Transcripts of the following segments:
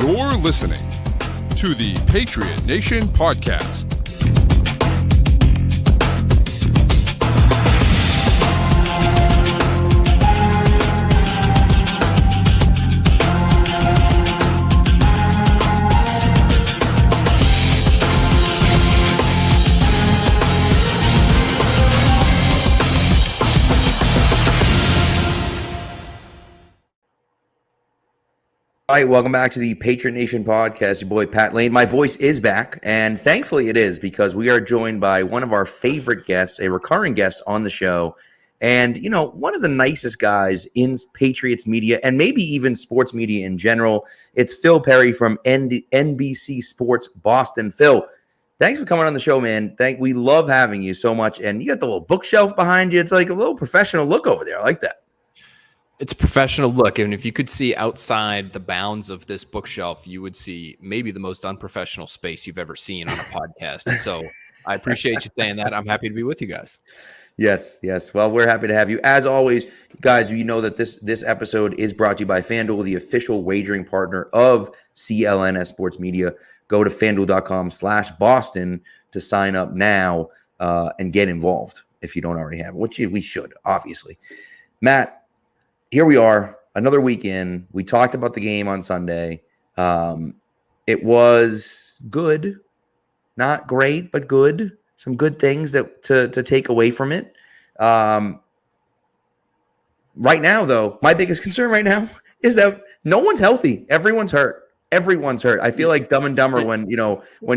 You're listening to the Patriot Nation podcast. All right, welcome back to the Patriot Nation podcast. Your boy, Pat Lane. My voice is back, and thankfully it is because we are joined by one of our favorite guests, a recurring guest on the show, and, you know, one of the nicest guys in Patriots media and maybe even sports media in general. It's Phil Perry from NBC Sports Boston. Phil, thanks for coming on the show, man. We love having you so much, and you got the little bookshelf behind you. It's like a little professional look over there. I like that. It's a professional look, and if you could see outside the bounds of this bookshelf, you would see maybe the most unprofessional space you've ever seen on a podcast. So I appreciate you saying that. I'm happy to be with you guys. Yes. Well, we're happy to have you. As always, guys, you know that this episode is brought to you by FanDuel, the official wagering partner of CLNS Sports Media. Go to FanDuel.com/Boston to sign up now and get involved if you don't already have it, which we should, obviously. Matt, here we are, another weekend. We talked about the game on Sunday. It was good, not great, but good. Some good things that to take away from it. Right now, though, my biggest concern right now is that no one's healthy. Everyone's hurt. I feel like Dumb and Dumber when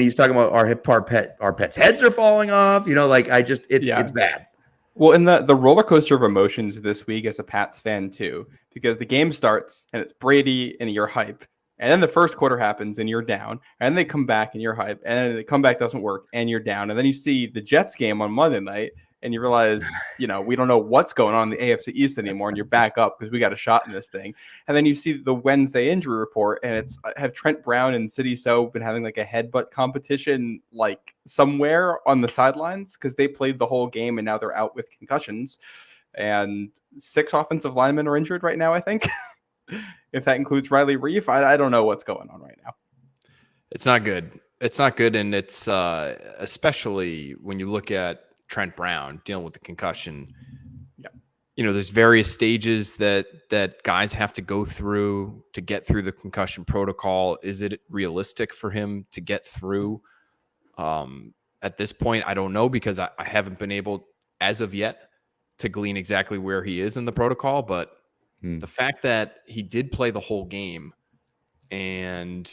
he's talking about our pets' heads are falling off. It's bad. Well, and the roller coaster of emotions this week as a Pats fan, too, because the game starts and it's Brady and you're hype. And then the first quarter happens and you're down. And then they come back and you're hype. And then the comeback doesn't work and you're down. And then you see the Jets game on Monday night and you realize, we don't know what's going on in the AFC East anymore. And you're back up because we got a shot in this thing. And then you see the Wednesday injury report and have Trent Brown and City So been having like a headbutt competition like somewhere on the sidelines because they played the whole game and now they're out with concussions. And 6 offensive linemen are injured right now, I think. If that includes Riley Reef, I don't know what's going on right now. It's not good. And it's especially when you look at Trent Brown dealing with the concussion. Yeah. There's various stages that guys have to go through to get through the concussion protocol. Is it realistic for him to get through? At this point, I don't know because I haven't been able, as of yet, to glean exactly where he is in the protocol. But the fact that he did play the whole game and,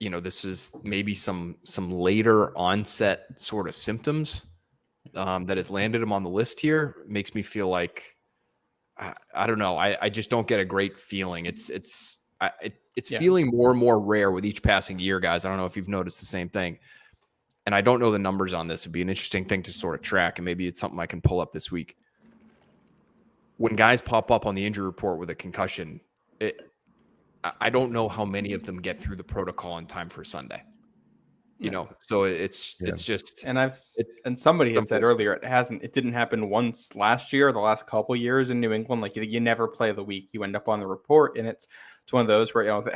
this is maybe some later onset sort of symptoms that has landed him on the list here makes me feel like, I don't know. I just don't get a great feeling. It's feeling more and more rare with each passing year, guys. I don't know if you've noticed the same thing. And I don't know the numbers on this. It'd be an interesting thing to sort of track, and maybe it's something I can pull up this week. When guys pop up on the injury report with a concussion, I don't know how many of them get through the protocol in time for Sunday. So it's just, and somebody had said earlier it didn't happen once last year or the last couple years in New England. Like you never play the week, you end up on the report, and it's one of those where if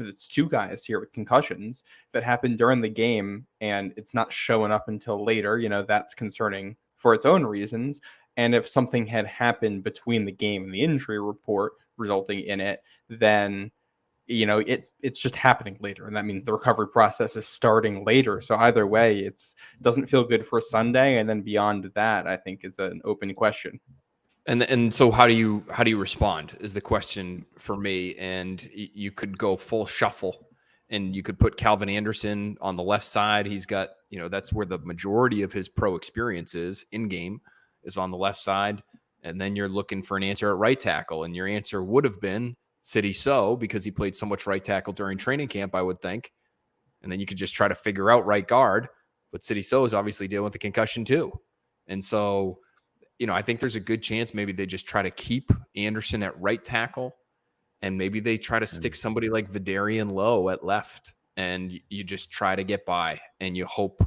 it's 2 guys here with concussions, if it happened during the game and it's not showing up until later, that's concerning for its own reasons. And if something had happened between the game and the injury report resulting in it, then it's just happening later, and that means the recovery process is starting later. So either way, it doesn't feel good for Sunday, and then beyond that, I think is an open question. And so how do you respond is the question for me. And you could go full shuffle, and you could put Calvin Anderson on the left side. He's got that's where the majority of his pro experience is in game. Is on the left side, and then you're looking for an answer at right tackle, and your answer would have been City So because he played so much right tackle during training camp, I would think, and then you could just try to figure out right guard, but City So is obviously dealing with a concussion too, and so I think there's a good chance maybe they just try to keep Anderson at right tackle, and maybe they try to stick somebody like Vidarian Lowe at left, and you just try to get by, and you hope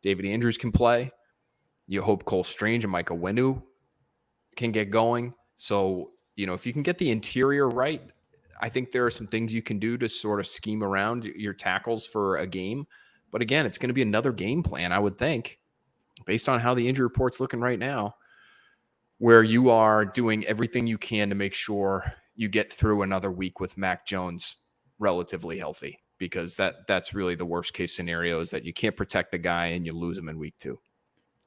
David Andrews can play. You hope Cole Strange and Micah Wenu can get going. So, if you can get the interior right, I think there are some things you can do to sort of scheme around your tackles for a game. But again, it's going to be another game plan, I would think, based on how the injury report's looking right now, where you are doing everything you can to make sure you get through another week with Mac Jones relatively healthy, because that's really the worst case scenario, is that you can't protect the guy and you lose him in week 2.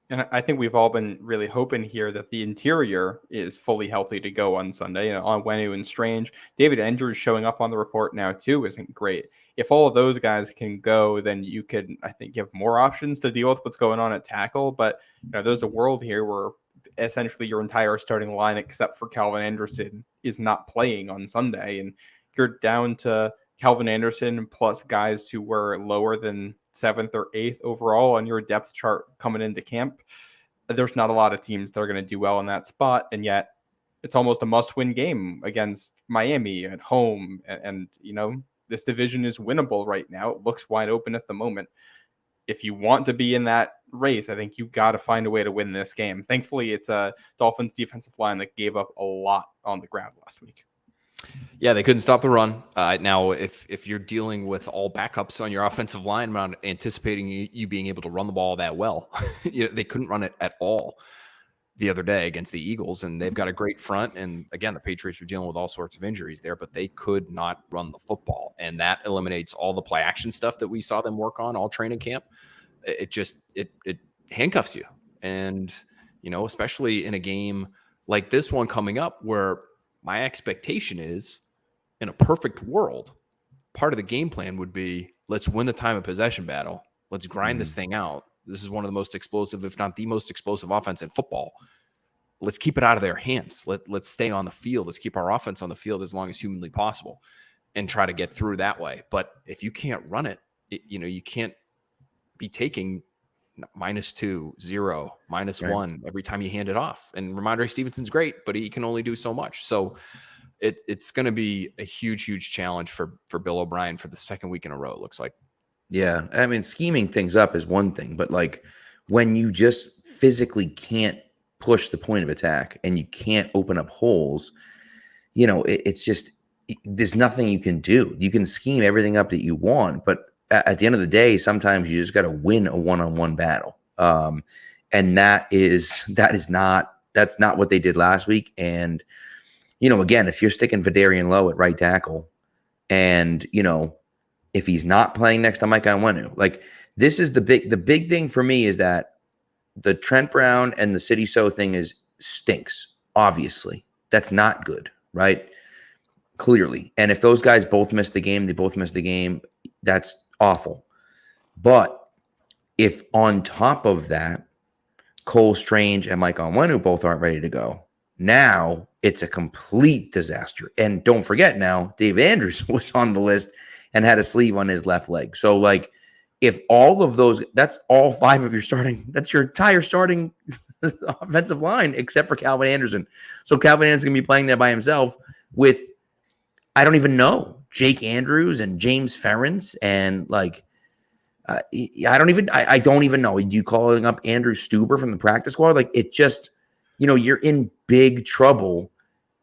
And I think we've all been really hoping here that the interior is fully healthy to go on Sunday. On Onwenu and Strange, David Andrews showing up on the report now too isn't great. If all of those guys can go, then you could, I think, give more options to deal with what's going on at tackle. But there's a world here where essentially your entire starting line, except for Calvin Anderson, is not playing on Sunday, and you're down to Calvin Anderson plus guys who were lower than 7th or 8th overall on your depth chart coming into camp. There's not a lot of teams that are going to do well in that spot, and yet it's almost a must-win game against Miami at home. And this division is winnable right now. It looks wide open at the moment. If you want to be in that race, I think you got to find a way to win this game. Thankfully, it's a Dolphins defensive line that gave up a lot on the ground last week. Yeah, they couldn't stop the run. Now, if you're dealing with all backups on your offensive line, I'm not anticipating you being able to run the ball that well. They couldn't run it at all the other day against the Eagles, and they've got a great front. And again, the Patriots were dealing with all sorts of injuries there, but they could not run the football. And that eliminates all the play action stuff that we saw them work on all training camp. It handcuffs you. And, especially in a game like this one coming up, where my expectation is, in a perfect world, part of the game plan would be, let's win the time of possession battle. Let's grind this thing out. This is one of the most explosive, if not the most explosive offense in football. Let's keep it out of their hands. Let's stay on the field. Let's keep our offense on the field as long as humanly possible and try to get through that way. But if you can't run it, you can't be taking -2, 0, -1 every time you hand it off. And Ramondre Stevenson's great, but he can only do so much. So it's going to be a huge challenge for Bill O'Brien for the second week in a row, it looks like. Yeah. I mean, scheming things up is one thing, but like when you just physically can't push the point of attack and you can't open up holes, it's just, there's nothing you can do. You can scheme everything up that you want, but at the end of the day, sometimes you just got to win a one-on-one battle. And that's not what they did last week. And, again, if you're sticking Vidarian Lowe at right tackle and, if he's not playing next to Mike Onwenu, like this is the big thing for me is that the Trent Brown and the City So thing stinks. Obviously, that's not good, right? Clearly. And if those guys both miss the game, they both miss the game. That's awful. But if on top of that, Cole Strange and Mike Onwenu both aren't ready to go, now it's a complete disaster. And don't forget now, Dave Andrews was on the list and had a sleeve on his left leg. So like if all of those, that's all 5 of your that's your entire starting offensive line, except for Calvin Anderson. So Calvin Anderson can be playing there by himself with, I don't even know, Jake Andrews and James Ferentz and like, I don't even know. You calling up Andrew Stuber from the practice squad? Like it just, you're in big trouble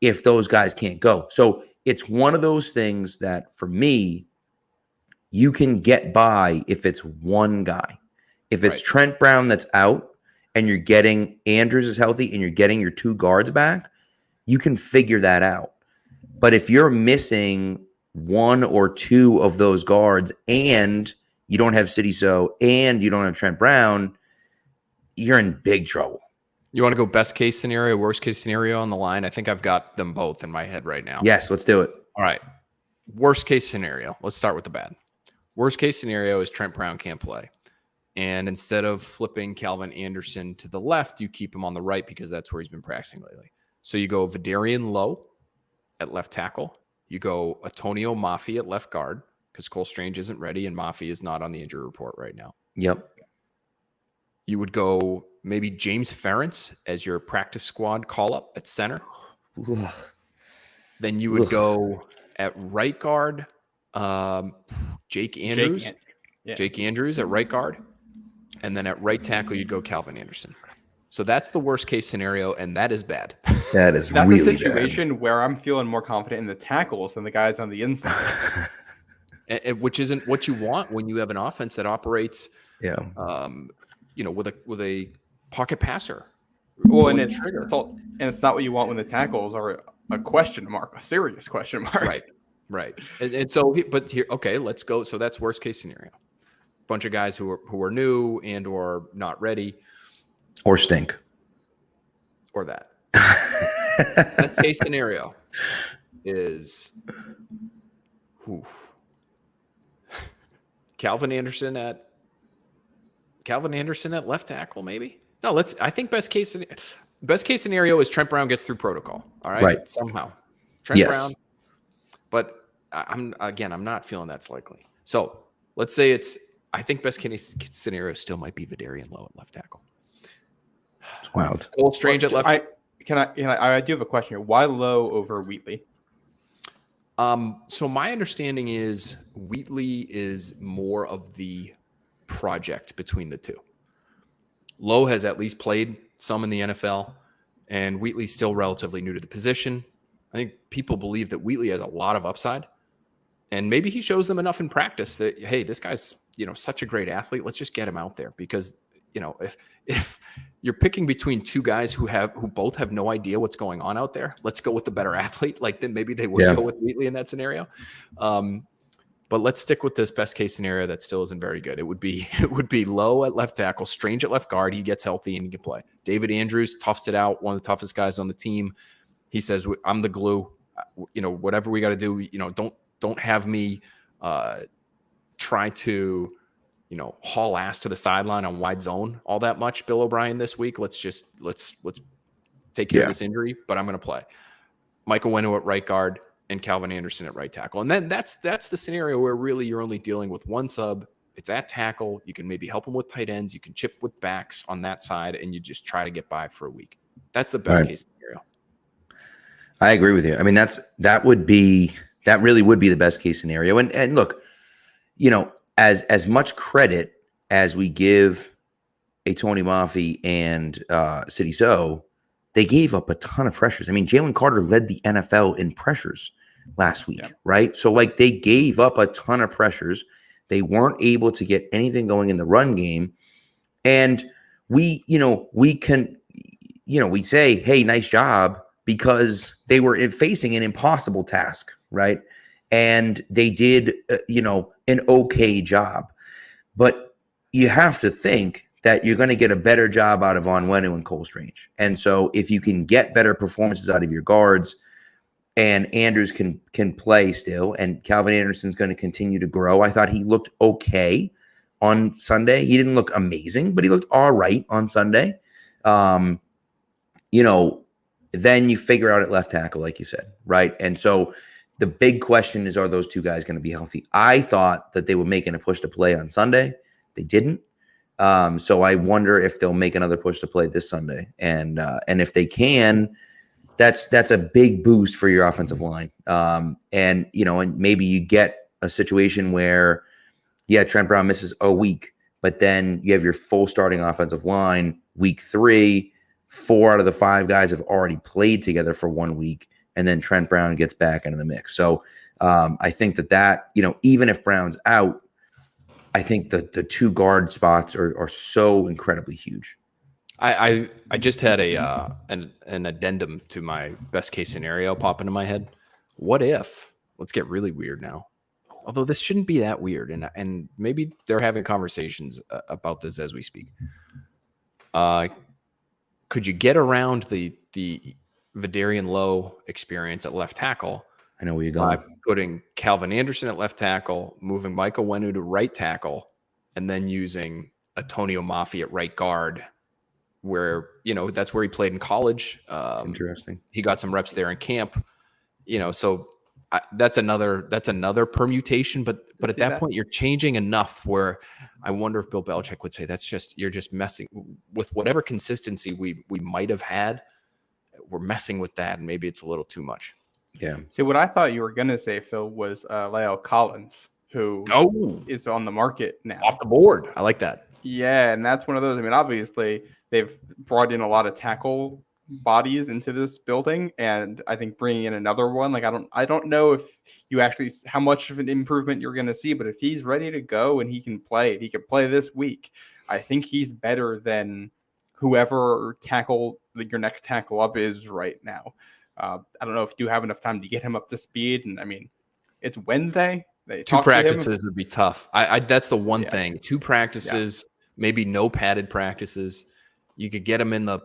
if those guys can't go. So it's one of those things that for me, you can get by if it's one guy. If it's Trent Brown that's out and you're getting Andrews is healthy and you're getting your 2 guards back, you can figure that out. But if you're missing 1 or 2 of those guards and you don't have City So and you don't have Trent Brown, you're in big trouble. You want to go best case scenario, worst case scenario on the line? I think I've got them both in my head right now. Yes, let's do it. All right. Worst case scenario. Let's start with the bad. Worst case scenario is Trent Brown can't play. And instead of flipping Calvin Anderson to the left, you keep him on the right because that's where he's been practicing lately. So you go Vidarian Lowe at left tackle. You go Antonio Mafi at left guard because Cole Strange isn't ready and Mafi is not on the injury report right now. Yep. You would go maybe James Ferentz as your practice squad call-up at center. Ugh. Then you would go at right guard, Jake Andrews. Jake Andrews at right guard. And then at right tackle, you'd go Calvin Anderson. So that's the worst case scenario, and that is bad. That is That's really a situation where I'm feeling more confident in the tackles than the guys on the inside. Which isn't what you want when you have an offense that operates, Yeah. with a pocket passer. Well, and pulling the trigger. it's not what you want when the tackles are a question mark, a serious question mark. Right. And so, but here, okay, let's go. So that's worst case scenario. Bunch of guys who are new and or not ready, Or stink. or that. Best case scenario is Calvin Anderson at left tackle, maybe. No, I think best case scenario is Trent Brown gets through protocol. All right. Right. Somehow. Trent Yes. Brown. But I'm not feeling that's likely. So let's say I think best case scenario still might be Vidarian Lowe at left tackle. It's wild. Cole Strange at left. I do have a question here. Why Lowe over Wheatley? So my understanding is Wheatley is more of the project between the two. Lowe has at least played some in the NFL, and Wheatley's still relatively new to the position. I think people believe that Wheatley has a lot of upside, and maybe he shows them enough in practice that, hey, this guy's, such a great athlete. Let's just get him out there because, if you're picking between two guys who both have no idea what's going on out there, let's go with the better athlete. Like then maybe they would go with Wheatley in that scenario. But let's stick with this best case scenario that still isn't very good. It would be Lowe at left tackle, Strange at left guard. He gets healthy and he can play. David Andrews toughs it out, one of the toughest guys on the team. He says, "I'm the glue. Whatever we got to do. Don't have me try to, haul ass to the sideline on wide zone all that much, Bill O'Brien, this week. Let's take care of this injury, but I'm going to play." Michael Wenu at right guard and Calvin Anderson at right tackle. And then that's the scenario where really you're only dealing with one sub. It's at tackle. You can maybe help him with tight ends. You can chip with backs on that side, and you just try to get by for a week. That's the best case scenario. I agree with you. I mean, that really would be the best case scenario. And look, as much credit as we give a Tony Maffey and City So, they gave up a ton of pressures. I mean, Jalen Carter led the NFL in pressures last week, right? So they gave up a ton of pressures. They weren't able to get anything going in the run game. And we say, hey, nice job, because they were facing an impossible task, right? And they did, an okay job. But you have to think that you're going to get a better job out of Onwenu and Cole Strange. And so if you can get better performances out of your guards, and Andrews can play still, and Calvin Anderson's going to continue to grow. I thought he looked okay on Sunday. He didn't look amazing, but he looked all right on Sunday. Then you figure out at left tackle, like you said, right? And so the big question is, are those two guys going to be healthy? I thought that they were making a push to play on Sunday. They didn't. So I wonder if they'll make another push to play this Sunday. And if they can, that's a big boost for your offensive line. And maybe you get a situation where, Trent Brown misses a week, but then you have your full starting offensive line week 3. 4 out of the 5 guys have already played together for 1 week, and then Trent Brown gets back into the mix. So I think that even if Brown's out, I think that the 2 guard spots are so incredibly huge. I just had an addendum to my best case scenario pop into my head. What if? Let's get really weird now. Although this shouldn't be that weird, and maybe they're having conversations about this as we speak. Could you get around the Vidarian Lowe experience at left tackle? I know where you're going. By putting Calvin Anderson at left tackle, moving Michael Wenu to right tackle, and then using Antonio Maffey at right guard, where that's where he played in college. Interesting. He got some reps there in camp. So that's another permutation. But at that point, you're changing enough where I wonder if Bill Belichick would say you're just messing with whatever consistency we might have had. We're messing with that, and maybe it's a little too much. Yeah. See, what I thought you were going to say, Phil, was La'el Collins, who Oh, is on the market now. off the board. I like that. Yeah, and that's one of those. I mean, obviously, they've brought in a lot of tackle bodies into this building, and I think bringing in another one, like I don't know if you actually how much of an improvement you're going to see, but if he's ready to go and he can play this week. I think he's better than whoever your next tackle up is right now. I don't know if you have enough time to get him up to speed, and I mean, it's Wednesday. They 2 talked to him. practices would be tough. I that's the one thing. 2 practices, maybe no padded practices. You could get him in the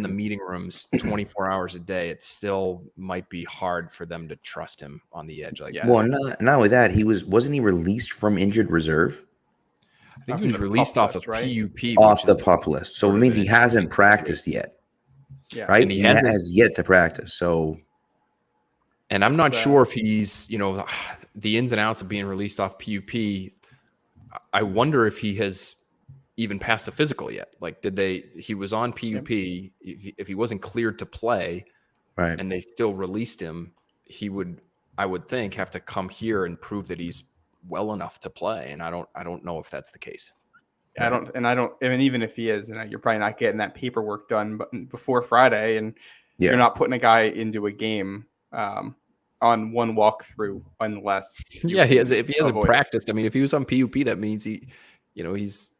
meeting rooms 24 hours a day. It still might be hard for them to trust him on the edge like that. Well, not only that, wasn't he released from injured reserve? I think he was released off of PUP. Off the PUP list. So it means he hasn't practiced yet. Yeah. Right? And he has yet to practice. So and I'm not sure if he's, the ins and outs of being released off PUP. I wonder if he has even passed a physical yet. Like, he was on PUP. Yep. If he wasn't cleared to play, right, and they still released him, I would think, have to come here and prove that he's well enough to play. And I don't know if that's the case. I mean, even if he is, you're probably not getting that paperwork done before Friday, and you're not putting a guy into a game on one walkthrough unless if he hasn't practiced. I mean, if he was on PUP, that means he's missed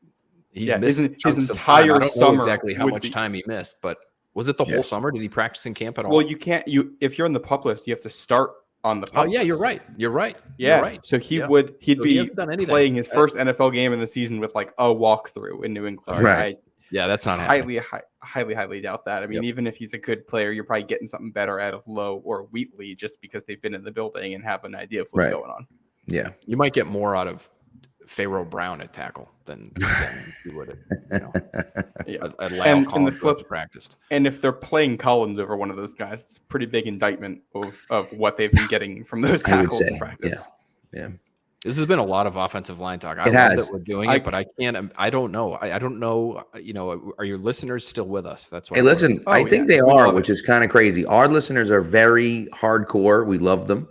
his entire I don't summer. know exactly how much time he missed, but was it the whole summer? Did he practice in camp at all? Well, if you're in the PUP list, you have to start on the PUP list. You're right. You're right. Yeah. You're right. So he'd be playing his first NFL game in the season with like a walkthrough in New England. Right. That's not happening. Highly doubt that. I mean, even if he's a good player, you're probably getting something better out of Lowe or Wheatley just because they've been in the building and have an idea of what's going on. Yeah. You might get more out of Pharaoh Brown at tackle than you would at Lyle Collins practiced. And if they're playing Collins over one of those guys, it's a pretty big indictment of what they've been getting from those tackles in practice. Yeah. This has been a lot of offensive line talk. I love that we're doing it, but I don't know. I don't know. Are your listeners still with us? That's why. Hey, listen, I think they are, which is kind of crazy. Our listeners are very hardcore. We love them.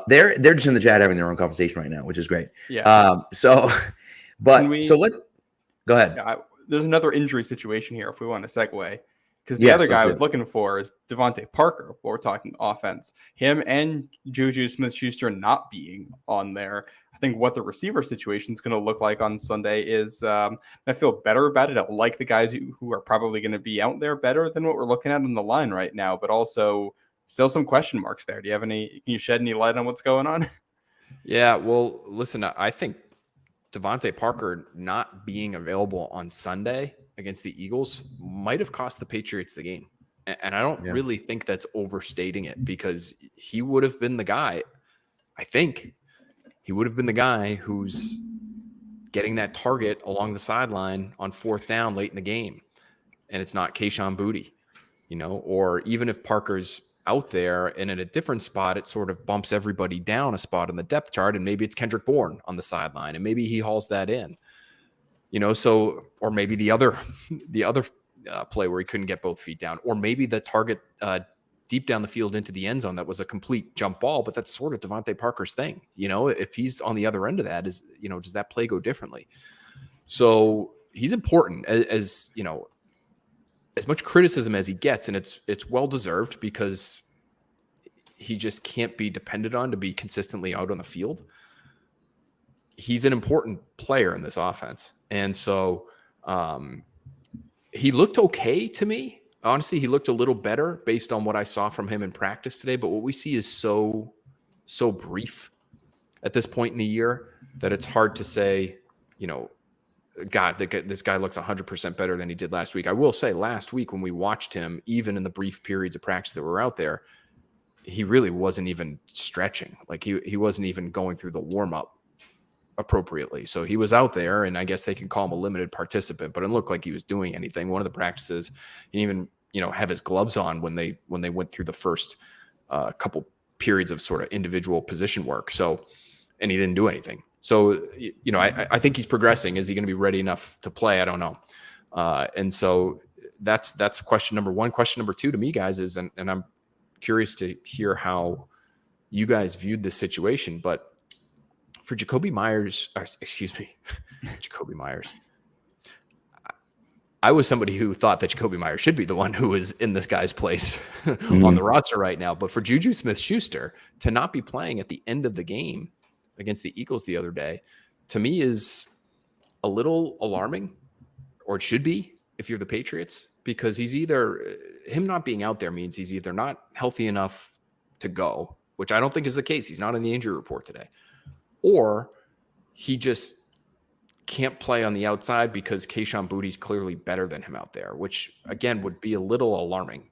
They're just in the chat having their own conversation right now, which is great. Yeah. So let's go ahead. Yeah, there's another injury situation here if we want to segue. Because the other guy I was looking for is Devontae Parker. We're talking offense. Him and Juju Smith-Schuster not being on there. I think what the receiver situation is going to look like on Sunday is I feel better about it. I like the guys who are probably going to be out there better than what we're looking at on the line right now, but also still some question marks there. Can you shed any light on what's going on? Yeah, well, listen, I think Devontae Parker not being available on Sunday against the Eagles might have cost the Patriots the game. And I don't really think that's overstating it, because he would have been the guy. I think he would have been the guy who's getting that target along the sideline on 4th down late in the game. And it's not Kayshon Boutte, or even if Parker's out there and in a different spot, it sort of bumps everybody down a spot on the depth chart. And maybe it's Kendrick Bourne on the sideline, and maybe he hauls that in. Or maybe the other play where he couldn't get both feet down, or maybe the target deep down the field into the end zone that was a complete jump ball, but that's sort of Devontae Parker's thing. If he's on the other end of that, does that play go differently? So he's important as much criticism as he gets, and it's well deserved, because he just can't be depended on to be consistently out on the field. He's an important player in this offense. And so he looked okay to me. Honestly, he looked a little better based on what I saw from him in practice today. But what we see is so brief at this point in the year that it's hard to say, God, this guy looks 100% better than he did last week. I will say last week when we watched him, even in the brief periods of practice that were out there, he really wasn't even stretching. Like he wasn't even going through the warm-up appropriately. So he was out there, and I guess they can call him a limited participant, but it looked like he was doing anything. One of the practices, he didn't even, have his gloves on when they went through the first couple periods of sort of individual position work. So, and he didn't do anything. So, I think he's progressing. Is he going to be ready enough to play? I don't know. And so that's question number one. Question number two to me, guys, is, and I'm curious to hear how you guys viewed this situation, but for Jacoby Myers, Jacoby Myers. I was somebody who thought that Jacoby Myers should be the one who was in this guy's place on the roster right now. But for Juju Smith-Schuster to not be playing at the end of the game against the Eagles the other day, to me is a little alarming, or it should be if you're the Patriots, because him not being out there means he's either not healthy enough to go, which I don't think is the case. He's not in the injury report today, or he just can't play on the outside because Kayshon Boutte's clearly better than him out there, which again would be a little alarming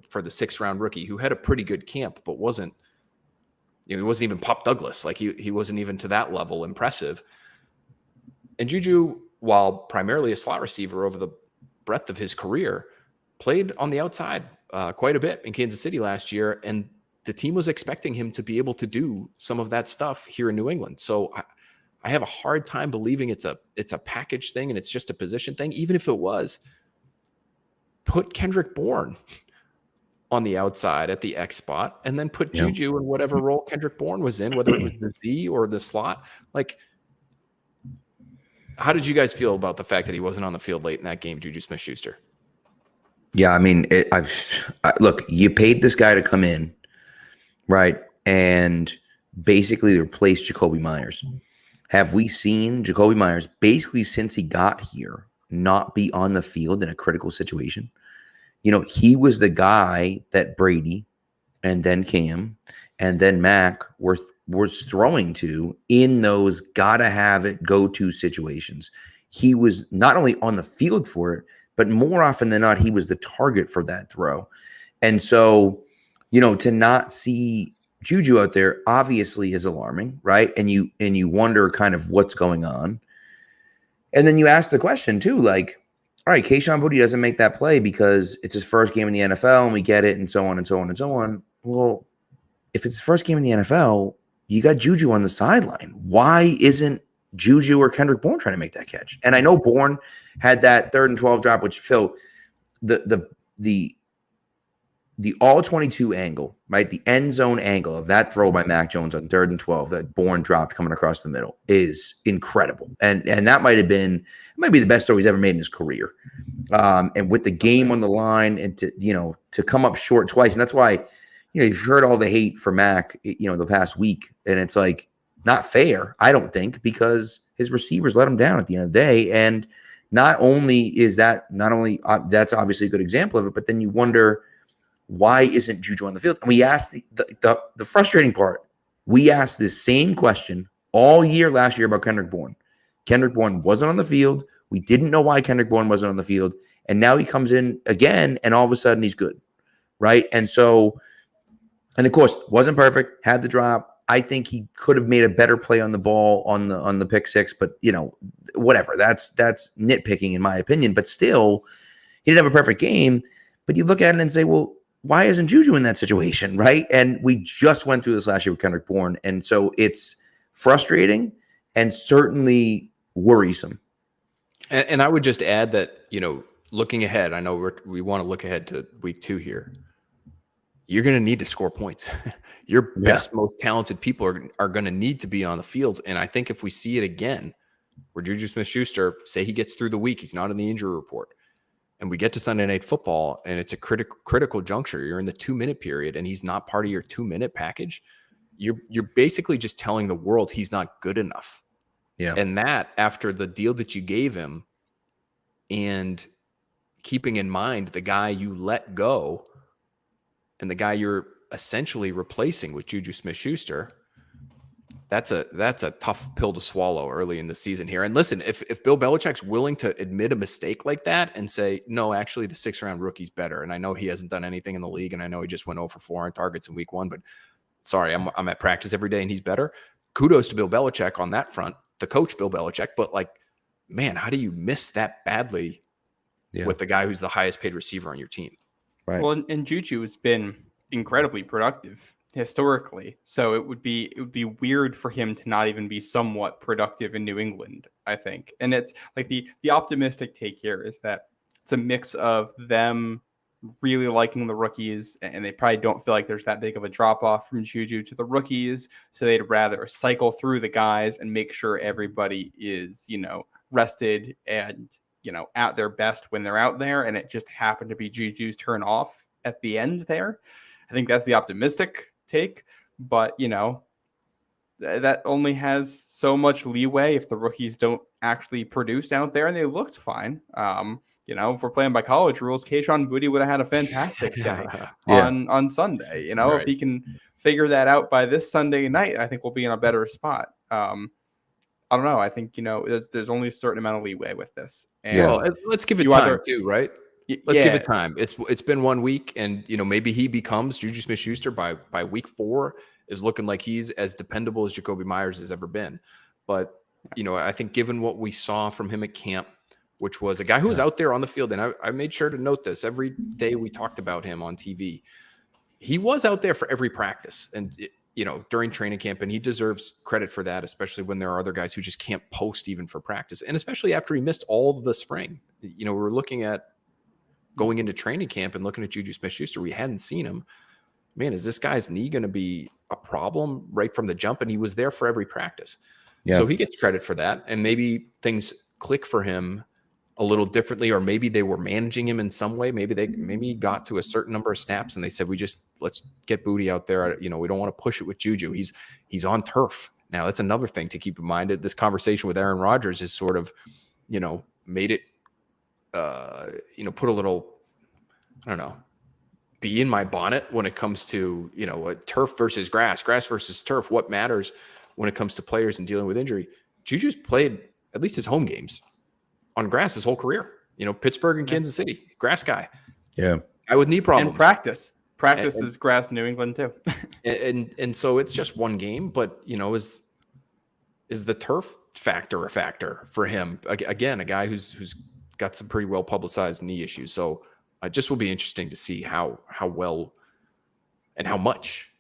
for the 6th-round rookie who had a pretty good camp, but wasn't, he wasn't even Pop Douglas. Like he wasn't even to that level impressive. And Juju, while primarily a slot receiver over the breadth of his career, played on the outside quite a bit in Kansas City last year. And the team was expecting him to be able to do some of that stuff here in New England. So I have a hard time believing it's a package thing and it's just a position thing. Even if it was, put Kendrick Bourne on the outside at the X spot and then put Juju in whatever role Kendrick Bourne was in, whether it was the Z or the slot. Like, how did you guys feel about the fact that he wasn't on the field late in that game, Juju Smith-Schuster? Yeah, I mean, look, you paid this guy to come in, right, and basically replace Jacoby Myers. Have we seen Jacoby Myers basically since he got here not be on the field in a critical situation? He was the guy that Brady and then Cam and then Mac were throwing to in those gotta have it go-to situations. He was not only on the field for it, but more often than not, he was the target for that throw. And so, to not see Juju out there obviously is alarming, right? And you wonder kind of what's going on. And then you ask the question too, like, all right, Kayshon Boutte doesn't make that play because it's his first game in the NFL and we get it and so on and so on and so on. Well, if it's his first game in the NFL, you got Juju on the sideline. Why isn't Juju or Kendrick Bourne trying to make that catch? And I know Bourne had that 3rd and 12 drop, which Phil, the all 22 angle, right? The end zone angle of that throw by Mac Jones on 3rd and 12 that Bourne dropped coming across the middle is incredible. And that might be the best throw he's ever made in his career. And with the game on the line and to come up short twice. And that's why, you've heard all the hate for Mac, the past week. And it's like not fair, I don't think, because his receivers let him down at the end of the day. And not only that's obviously a good example of it, but then you wonder, why isn't Juju on the field? And we asked the frustrating part. We asked this same question all year last year about Kendrick Bourne. Kendrick Bourne wasn't on the field. We didn't know why Kendrick Bourne wasn't on the field. And now he comes in again, and all of a sudden he's good, right? And so, and of course, wasn't perfect, had the drop. I think he could have made a better play on the ball on the pick six, but whatever. That's nitpicking in my opinion. But still, he didn't have a perfect game. But you look at it and say, well, why isn't Juju in that situation, right? And we just went through this last year with Kendrick Bourne. And so it's frustrating and certainly worrisome. And I would just add that, looking ahead, I know we want to look ahead to week 2 here. You're going to need to score points. Your best, most talented people are going to need to be on the field. And I think if we see it again, where Juju Smith-Schuster, say he gets through the week, he's not in the injury report, and we get to Sunday Night Football, and it's a critical juncture. You're in the 2-minute period, and he's not part of your 2-minute package. You're basically just telling the world he's not good enough. Yeah. And that, after the deal that you gave him, and keeping in mind the guy you let go, and the guy you're essentially replacing with Juju Smith-Schuster, that's a tough pill to swallow early in the season here. And listen, if Bill Belichick's willing to admit a mistake like that and say, no, actually the 6th-round rookie's better, and I know he hasn't done anything in the league, and I know he just went 0 for 4 on targets in week 1, but sorry, I'm at practice every day and he's better. Kudos to Bill Belichick on that front, the coach Bill Belichick. But man, how do you miss that badly with the guy who's the highest paid receiver on your team? Right. Well, and Juju has been incredibly productive historically, so it would be weird for him to not even be somewhat productive in New England, I think. And it's like the optimistic take here is that it's a mix of them really liking the rookies, and they probably don't feel like there's that big of a drop off from Juju to the rookies. So they'd rather cycle through the guys and make sure everybody is, rested and, at their best when they're out there. And it just happened to be Juju's turn off at the end there. I think that's the optimistic take, but, that only has so much leeway if the rookies don't actually produce out there, and they looked fine. If we're playing by college rules, Kayshon Boutte would have had a fantastic day on Sunday. Right. If he can figure that out by this Sunday night, I think we'll be in a better spot. I don't know. I think, there's only a certain amount of leeway with this. And well, let's give it time too, right? Let's give it time. It's been 1 week, and maybe he becomes Juju Smith-Schuster by week 4 is looking like he's as dependable as Jacoby Myers has ever been. But I think given what we saw from him at camp, which was a guy who was out there on the field, and I made sure to note this every day we talked about him on TV. He was out there for every practice and during training camp, and he deserves credit for that, especially when there are other guys who just can't post even for practice, and especially after he missed all of the spring. We're looking at going into training camp and looking at Juju Smith-Schuster. We hadn't seen him. Man, is this guy's knee going to be a problem right from the jump? And he was there for every practice. Yeah. So he gets credit for that. And maybe things click for him a little differently, or maybe they were managing him in some way. Maybe he got to a certain number of snaps and they said, let's get Boutte out there. We don't want to push it with Juju. He's on turf. Now that's another thing to keep in mind. This conversation with Aaron Rodgers has sort of, made it, put a little, I don't know, be in my bonnet when it comes to, turf versus grass versus turf. What matters when it comes to players and dealing with injury? Juju's played at least his home games on grass his whole career. Pittsburgh and Kansas City, grass guy. Yeah. I with knee problems. And practice is grass in New England too. and so it's just one game, but is the turf factor a factor for him? Again, a guy who's got some pretty well publicized knee issues. So it just will be interesting to see how well and how much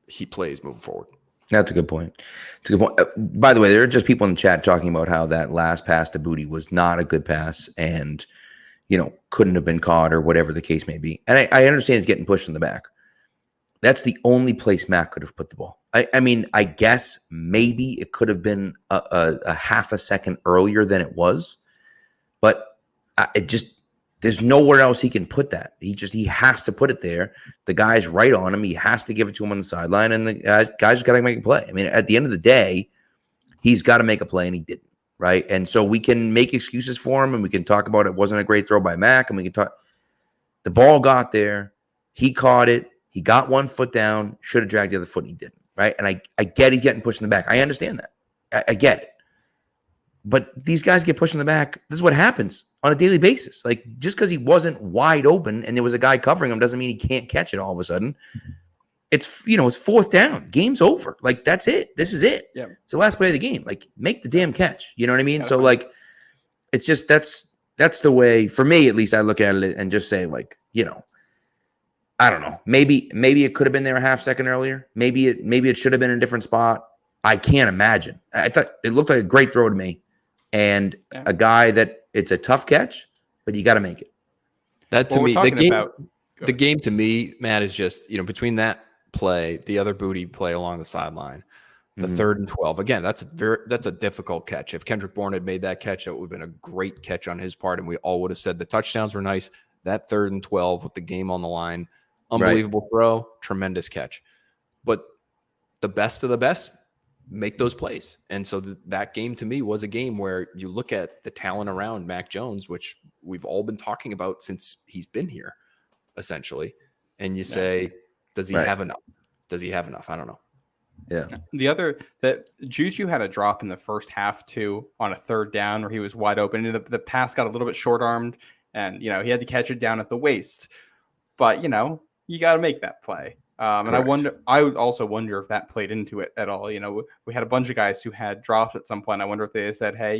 he plays moving forward. That's a good point. It's a good point. By the way, there are just people in the chat talking about how that last pass to Boutte was not a good pass and, couldn't have been caught or whatever the case may be. And I understand he's getting pushed in the back. That's the only place Mac could have put the ball. I mean, I guess maybe it could have been a half a second earlier than it was, but there's nowhere else he can put that. He has to put it there. The guy's right on him. He has to give it to him on the sideline, and the guy's got to make a play. I mean, at the end of the day, he's got to make a play, and he didn't, right? And so we can make excuses for him, and we can talk about it wasn't a great throw by Mac, and we can talk. The ball got there. He caught it. He got 1 foot down. Should have dragged the other foot, and he didn't, right? And I get he's getting pushed in the back. I understand that. I get it. But these guys get pushed in the back. This is what happens on a daily basis. Like, just because he wasn't wide open and there was a guy covering him doesn't mean he can't catch it all of a sudden. It's, it's 4th down. Game's over. Like, that's it. This is it. Yeah. It's the last play of the game. Like, make the damn catch. You know what I mean? So, like, it's just that's the way, for me at least, I look at it and just say, like, I don't know. Maybe it could have been there a half second earlier. Maybe it should have been in a different spot. I can't imagine. I thought it looked like a great throw to me. And a guy that it's a tough catch, but you got to make it. That to me, the game to me, Matt, is just, between that play, the other Boutte play along the sideline, the 3rd and 12. Again, that's a difficult catch. If Kendrick Bourne had made that catch, it would have been a great catch on his part. And we all would have said the touchdowns were nice. That 3rd and 12 with the game on the line, unbelievable throw, tremendous catch. But the best of the best make those plays. And so that game to me was a game where you look at the talent around Mac Jones, which we've all been talking about since he's been here, essentially. And you say, does he have enough? Does he have enough? I don't know. Yeah. The other, that Juju had a drop in the first half too on a 3rd down where he was wide open. And the pass got a little bit short-armed and, he had to catch it down at the waist. But, you got to make that play. And I would also wonder if that played into it at all. We had a bunch of guys who had drops at some point. I wonder if they said, hey,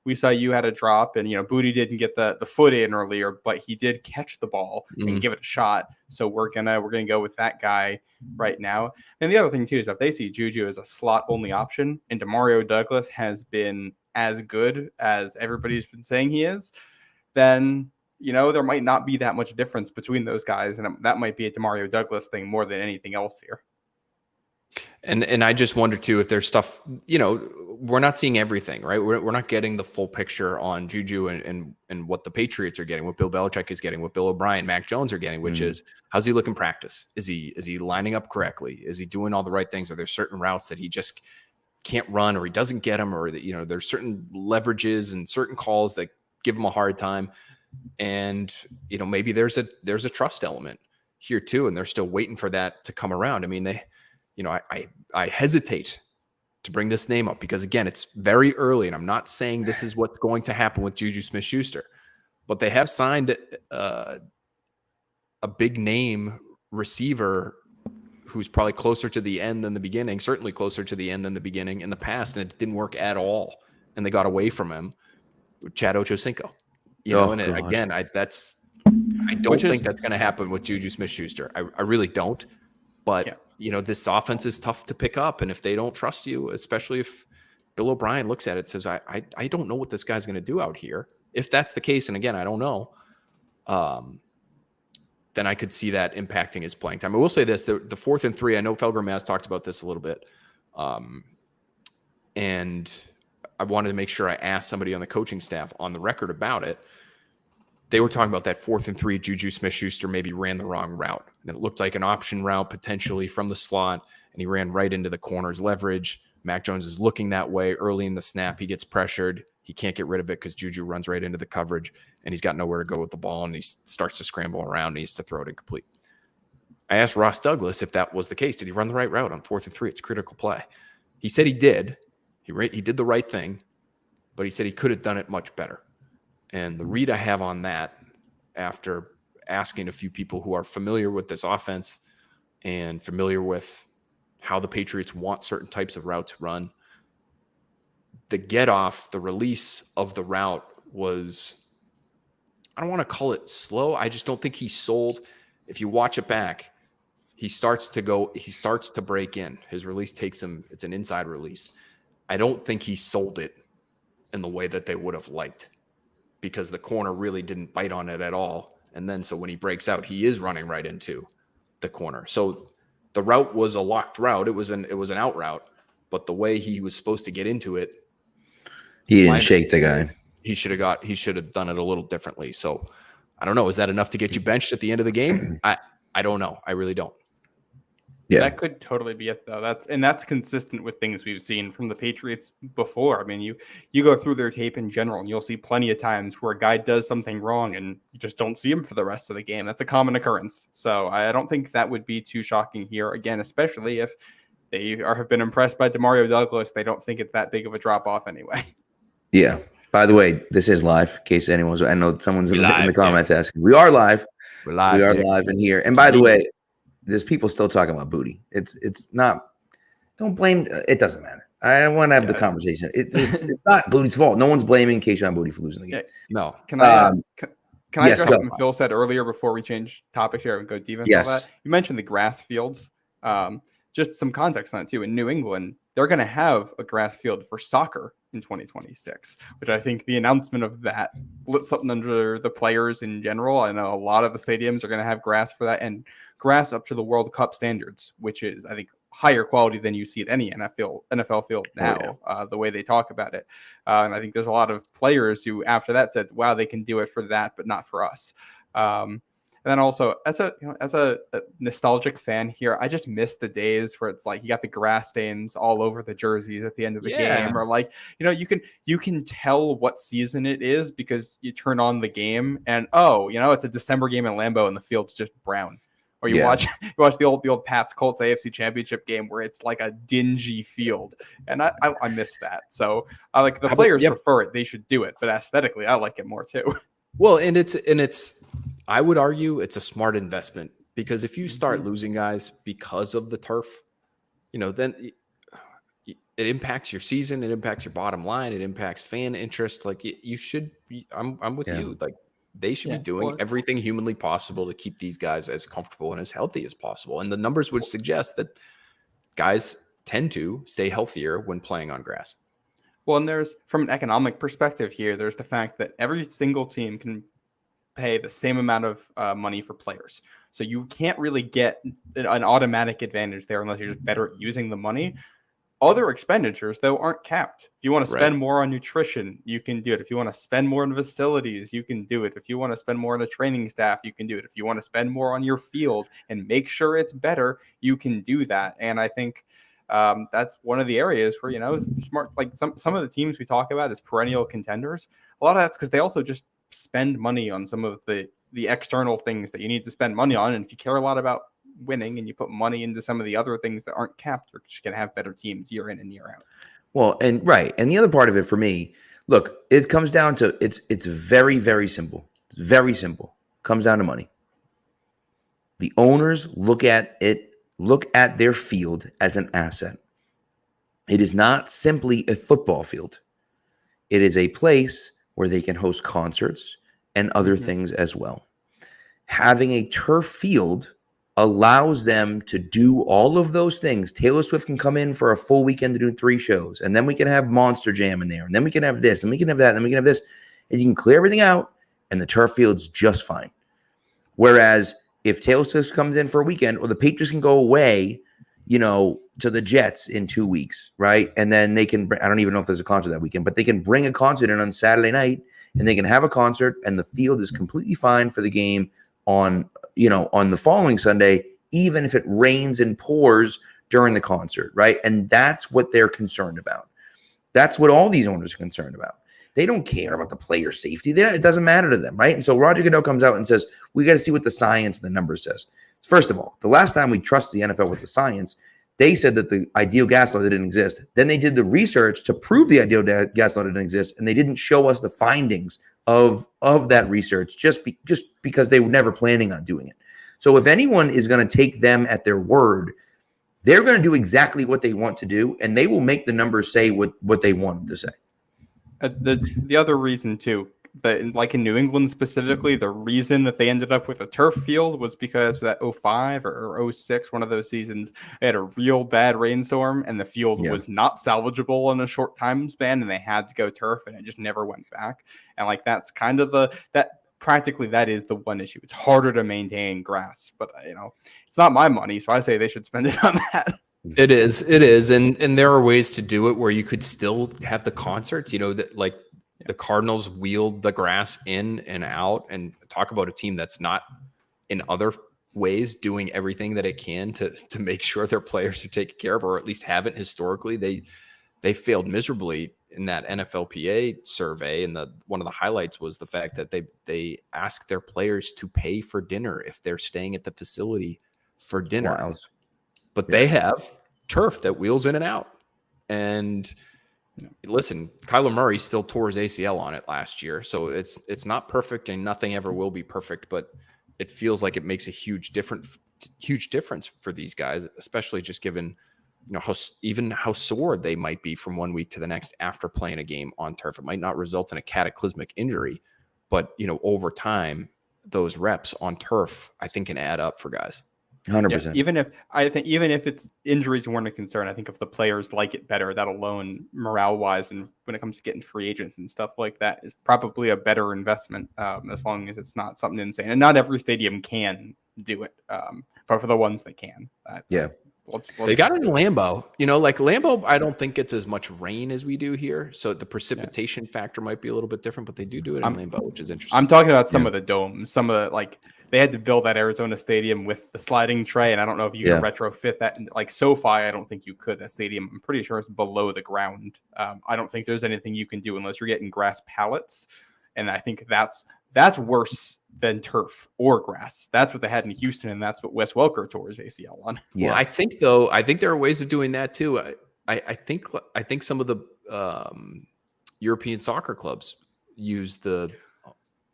we saw you had a drop and, Boutte didn't get the foot in earlier, but he did catch the ball and give it a shot. So we're going to go with that guy right now. And the other thing too, is if they see Juju as a slot only option and DeMario Douglas has been as good as everybody's been saying he is, then there might not be that much difference between those guys, and that might be a Demario Douglas thing more than anything else here. And I just wonder too if there's stuff, we're not seeing everything, right? We're not getting the full picture on Juju and what the Patriots are getting, what Bill Belichick is getting, what Bill O'Brien, Mac Jones are getting, which is, how's he look in practice? Is he lining up correctly? Is he doing all the right things? Are there certain routes that he just can't run, or he doesn't get them, or that, there's certain leverages and certain calls that give him a hard time. And, maybe there's a trust element here too. And they're still waiting for that to come around. I mean, I hesitate to bring this name up because, again, it's very early, and I'm not saying this is what's going to happen with Juju Smith-Schuster, but they have signed a big name receiver who's probably closer to the end than the beginning, certainly closer to the end than the beginning in the past, and it didn't work at all, and they got away from him with Chad Ochocinco. Again, I don't think that's going to happen with Juju Smith-Schuster. I really don't. But, this offense is tough to pick up. And if they don't trust you, especially if Bill O'Brien looks at it and says, I don't know what this guy's going to do out here. If that's the case, and again, I don't know, then I could see that impacting his playing time. I will say this, the 4th and 3, I know Felger has talked about this a little bit. And I wanted to make sure I asked somebody on the coaching staff on the record about it. They were talking about that 4th and 3, Juju Smith-Schuster maybe ran the wrong route. And it looked like an option route potentially from the slot, and he ran right into the corner's leverage. Mac Jones is looking that way early in the snap. He gets pressured. He can't get rid of it because Juju runs right into the coverage, and he's got nowhere to go with the ball, and he starts to scramble around, and he needs to throw it incomplete. I asked Ross Douglas if that was the case. Did he run the right route on 4th and 3? It's a critical play. He said he did. He did the right thing, but he said he could have done it much better. And the read I have on that, after asking a few people who are familiar with this offense and familiar with how the Patriots want certain types of routes run, the get off, the release of the route was, I don't want to call it slow. I just don't think he sold. If you watch it back, he starts to break in. His release takes him, it's an inside release. I don't think he sold it in the way that they would have liked, because the corner really didn't bite on it at all. And then, so when he breaks out, he is running right into the corner. So the route was a locked route. It was an out route, but the way he was supposed to get into it, he didn't shake the guy. He should have done it a little differently. So I don't know. Is that enough to get you benched at the end of the game? I don't know. I really don't. Yeah, that could totally be it, though. That's consistent with things we've seen from the Patriots before. I mean, you go through their tape in general, and you'll see plenty of times where a guy does something wrong, and you just don't see him for the rest of the game. That's a common occurrence. So I don't think that would be too shocking here. Again, especially if they have been impressed by Demario Douglas, they don't think it's that big of a drop off anyway. Yeah. By the way, this is live. In case anyone's, I know someone's in the comments asking. We are live. We're live. We are live in here. And by the way, there's people still talking about booty. It's not. Don't blame. It doesn't matter. I want to have the conversation. It's not Booty's fault. No one's blaming Keyshawn Booty for losing the game. No. Can I address something Phil said earlier before we change topics here and go defense? Yes. All that? You mentioned the grass fields. Just some context on it too. In New England, they're going to have a grass field for soccer in 2026, which I think the announcement of that lit something under the players in general. I know a lot of the stadiums are going to have grass for that, and grass up to the World Cup standards, which is, I think, higher quality than you see at any NFL field now, the way they talk about it. And I think there's a lot of players who after that said, wow, they can do it for that, but not for us. And then also as a nostalgic fan here, I just miss the days where it's like you got the grass stains all over the jerseys at the end of the game, or like, you can tell what season it is because you turn on the game and it's a December game in Lambeau and the field's just brown. Or you watch the old Pats Colts AFC Championship game where it's like a dingy field, and I miss that. So I like the players prefer it; they should do it. But aesthetically, I like it more too. Well, and it's I would argue it's a smart investment, because if you start losing guys because of the turf, then it impacts your season, it impacts your bottom line, it impacts fan interest. Like you should be. I'm with you. Like. They should be doing everything humanly possible to keep these guys as comfortable and as healthy as possible. And the numbers would suggest that guys tend to stay healthier when playing on grass. Well, and there's, from an economic perspective here, there's the fact that every single team can pay the same amount of money for players. So you can't really get an automatic advantage there unless you're just better at using the money. Other expenditures, though, aren't capped. If you want to spend more on nutrition, you can do it. If you want to spend more on facilities, you can do it. If you want to spend more on a training staff, you can do it. If you want to spend more on your field and make sure it's better, you can do that. And I think that's one of the areas where, smart, like some of the teams we talk about as perennial contenders, a lot of that's because they also just spend money on some of the external things that you need to spend money on. And if you care a lot about winning and you put money into some of the other things that aren't capped, you're just going to have better teams year in and year out. Well, and the other part of it for me, look, it comes down to it's very, very simple. It's very simple. It comes down to money. The owners look at their field as an asset. It is not simply a football field. It is a place where they can host concerts and other things as well. Having a turf field allows them to do all of those things. Taylor Swift can come in for a full weekend to do 3 shows, and then we can have Monster Jam in there, and then we can have this, and we can have that, and we can have this, and you can clear everything out, and the turf field's just fine. Whereas if Taylor Swift comes in for a weekend, or the Patriots can go away, to the Jets in 2 weeks, right? And then they can, I don't even know if there's a concert that weekend, but they can bring a concert in on Saturday night, and they can have a concert, and the field is completely fine for the game on the following Sunday, even if it rains and pours during the concert, right? And that's what they're concerned about. That's what all these owners are concerned about. They don't care about the player safety. It doesn't matter to them, right? And so Roger Goodell comes out and says, we got to see what the science and the numbers says. First of all, the last time we trusted the NFL with the science, they said that the ideal gas law didn't exist. Then they did the research to prove the ideal gas law didn't exist, and they didn't show us the findings of that research just because they were never planning on doing it. So if anyone is going to take them at their word, they're going to do exactly what they want to do, and they will make the numbers say what they want them to say. That's the other reason, too, that like in New England specifically, the reason that they ended up with a turf field was because that 05 or 06, one of those seasons, they had a real bad rainstorm, and the field was not salvageable in a short time span, and they had to go turf, and it just never went back. And like that's kind of practically that is the one issue. It's harder to maintain grass, but it's not my money, so I say they should spend it on that. It is, and there are ways to do it where you could still have the concerts. That like the Cardinals wheeled the grass in and out, and talk about a team that's not in other ways doing everything that it can to make sure their players are taken care of, or at least haven't historically. They failed miserably in that NFLPA survey, and one of the highlights was the fact that they asked their players to pay for dinner if they're staying at the facility for dinner. Wow. But they have turf that wheels in and out. And listen, Kyler Murray still tore his ACL on it last year, so it's not perfect, and nothing ever will be perfect. But it feels like it makes a huge difference for these guys, especially just given how sore they might be from 1 week to the next after playing a game on turf. It might not result in a cataclysmic injury, but over time, those reps on turf, I think, can add up for guys. 100%. Even if it's injuries weren't a concern, I think if the players like it better, that alone, morale wise, and when it comes to getting free agents and stuff like that, is probably a better investment, as long as it's not something insane. And not every stadium can do it, but for the ones that can, they got it in Lambeau. Like Lambeau, I don't think gets as much rain as we do here, so the precipitation factor might be a little bit different. But they do it in Lambeau, which is interesting. I'm talking about some of the domes, some of the they had to build that Arizona stadium with the sliding tray, and I don't know if you can retrofit that. Like SoFi, I don't think you could. That stadium, I'm pretty sure it's below the ground. I don't think there's anything you can do unless you're getting grass pallets, and I think that's worse than turf or grass. That's what they had in Houston, and that's what Wes Welker tore his ACL on. Yeah, well, I think there are ways of doing that too. I think some of the European soccer clubs use the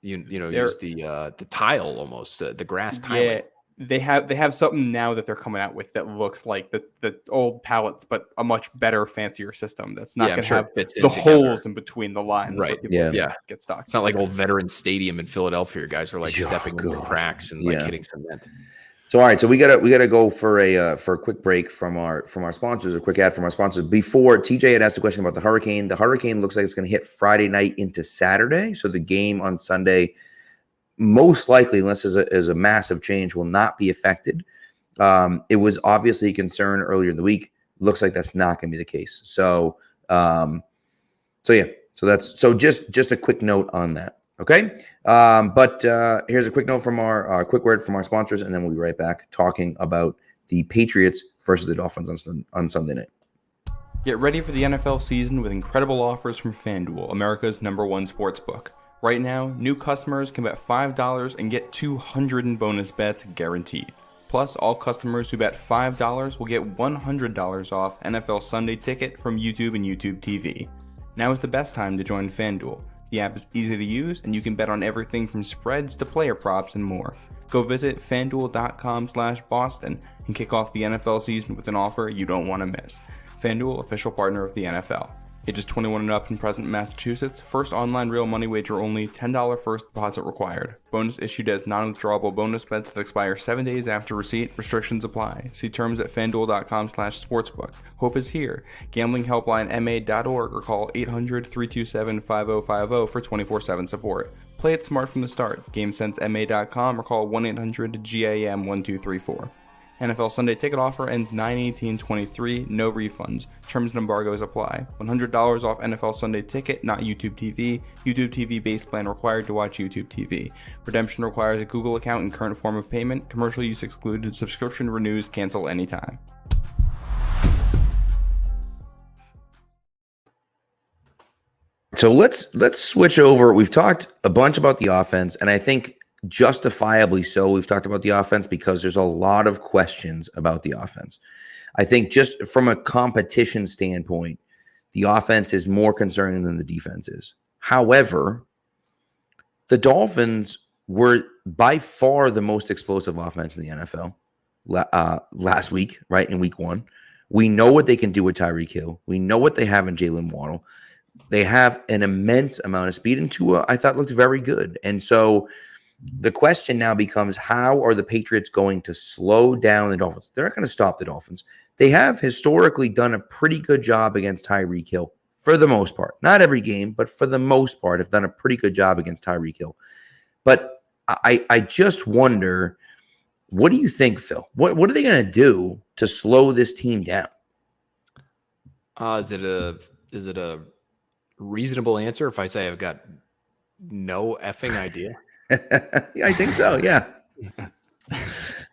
use the tile almost, the grass tile. Yeah, they have something now that they're coming out with that looks like the old pallets, but a much better, fancier system that's not going to have the holes in between the lines. Right. Get stuck. It's not like old Veteran Stadium in Philadelphia. Guys are like stepping into cracks and hitting cement. So all right, so we gotta go for a quick break from our sponsors, a quick ad from our sponsors. Before TJ had asked a question about the Hurricane. The Hurricane looks like it's going to hit Friday night into Saturday. So the game on Sunday most likely, unless is a massive change, will not be affected. It was obviously a concern earlier in the week. Looks like that's not going to be the case. So, yeah. So just a quick note on that. Okay. But here's a quick note from our quick word from our sponsors, and then we'll be right back talking about the Patriots versus the Dolphins on Sunday night. Get ready for the NFL season with incredible offers from FanDuel, America's #1 sportsbook. Right now, new customers can bet $5 and get $200 in bonus bets guaranteed. Plus, all customers who bet $5 will get $100 off NFL Sunday Ticket from YouTube and YouTube TV. Now is the best time to join FanDuel. The app is easy to use, and you can bet on everything from spreads to player props and more. Go visit FanDuel.com/Boston and kick off the NFL season with an offer you don't want to miss. FanDuel, official partner of the NFL. Ages 21 and up and present in Massachusetts. First online real money wager only. $10 first deposit required. Bonus issued as non-withdrawable bonus bets that expire 7 days after receipt. Restrictions apply. See terms at FanDuel.com/sportsbook. Hope is here. Gambling helpline ma.org or call 800-327-5050 for 24/7 support. Play it smart from the start. GameSenseMA.com or call 1-800-GAM-1234. NFL Sunday Ticket offer ends 9/18/23. No refunds. Terms and embargoes apply. $100 off NFL Sunday Ticket, not YouTube TV. YouTube TV base plan required to watch YouTube TV. Redemption requires a Google account and current form of payment. Commercial use excluded. Subscription renews. Cancel anytime. So let's switch over. We've talked a bunch about the offense, and I think justifiably so. We've talked about the offense because there's a lot of questions about the offense. I think just from a competition standpoint, the offense is more concerning than the defense is. However, the Dolphins were by far the most explosive offense in the NFL last week, right, in week 1. We know what they can do with Tyreek Hill. We know what they have in Jalen Waddle. They have an immense amount of speed, and Tua, I thought, looked very good. And so the question now becomes, how are the Patriots going to slow down the Dolphins? They're not going to stop the Dolphins. They have historically done a pretty good job against Tyreek Hill for the most part. Not every game, but for the most part, have done a pretty good job against Tyreek Hill. But I just wonder, what do you think, Phil? What are they going to do to slow this team down? Is it a reasonable answer if I say I've got no effing idea? Yeah, I think so. Yeah.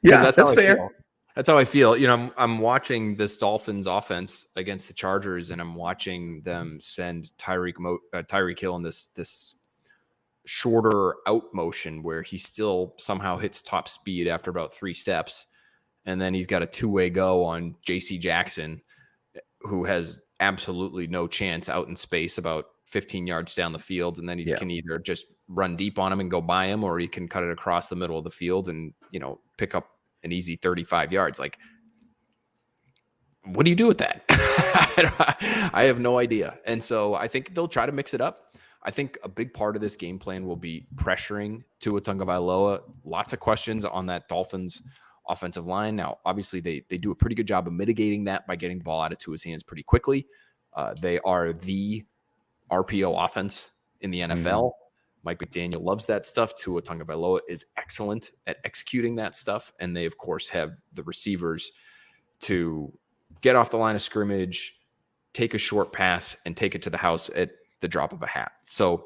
Yeah, that's fair. That's how I feel. You know, I'm watching this Dolphins offense against the Chargers, and I'm watching them send Tyreek Hill in this shorter out motion where he still somehow hits top speed after about 3 steps. And then he's got a 2-way go on JC Jackson, who has absolutely no chance out in space about 15 yards down the field. And then he can either just run deep on him and go by him, or he can cut it across the middle of the field and, pick up an easy 35 yards. Like, what do you do with that? I have no idea. And so I think they'll try to mix it up. I think a big part of this game plan will be pressuring Tua Tagovailoa. Lots of questions on that Dolphins offensive line. Now, obviously, they do a pretty good job of mitigating that by getting the ball out of Tua's hands pretty quickly. They are the RPO offense in the NFL. Mm-hmm. Mike McDaniel loves that stuff. Tua Tagovailoa is excellent at executing that stuff. And they, of course, have the receivers to get off the line of scrimmage, take a short pass, and take it to the house at the drop of a hat. So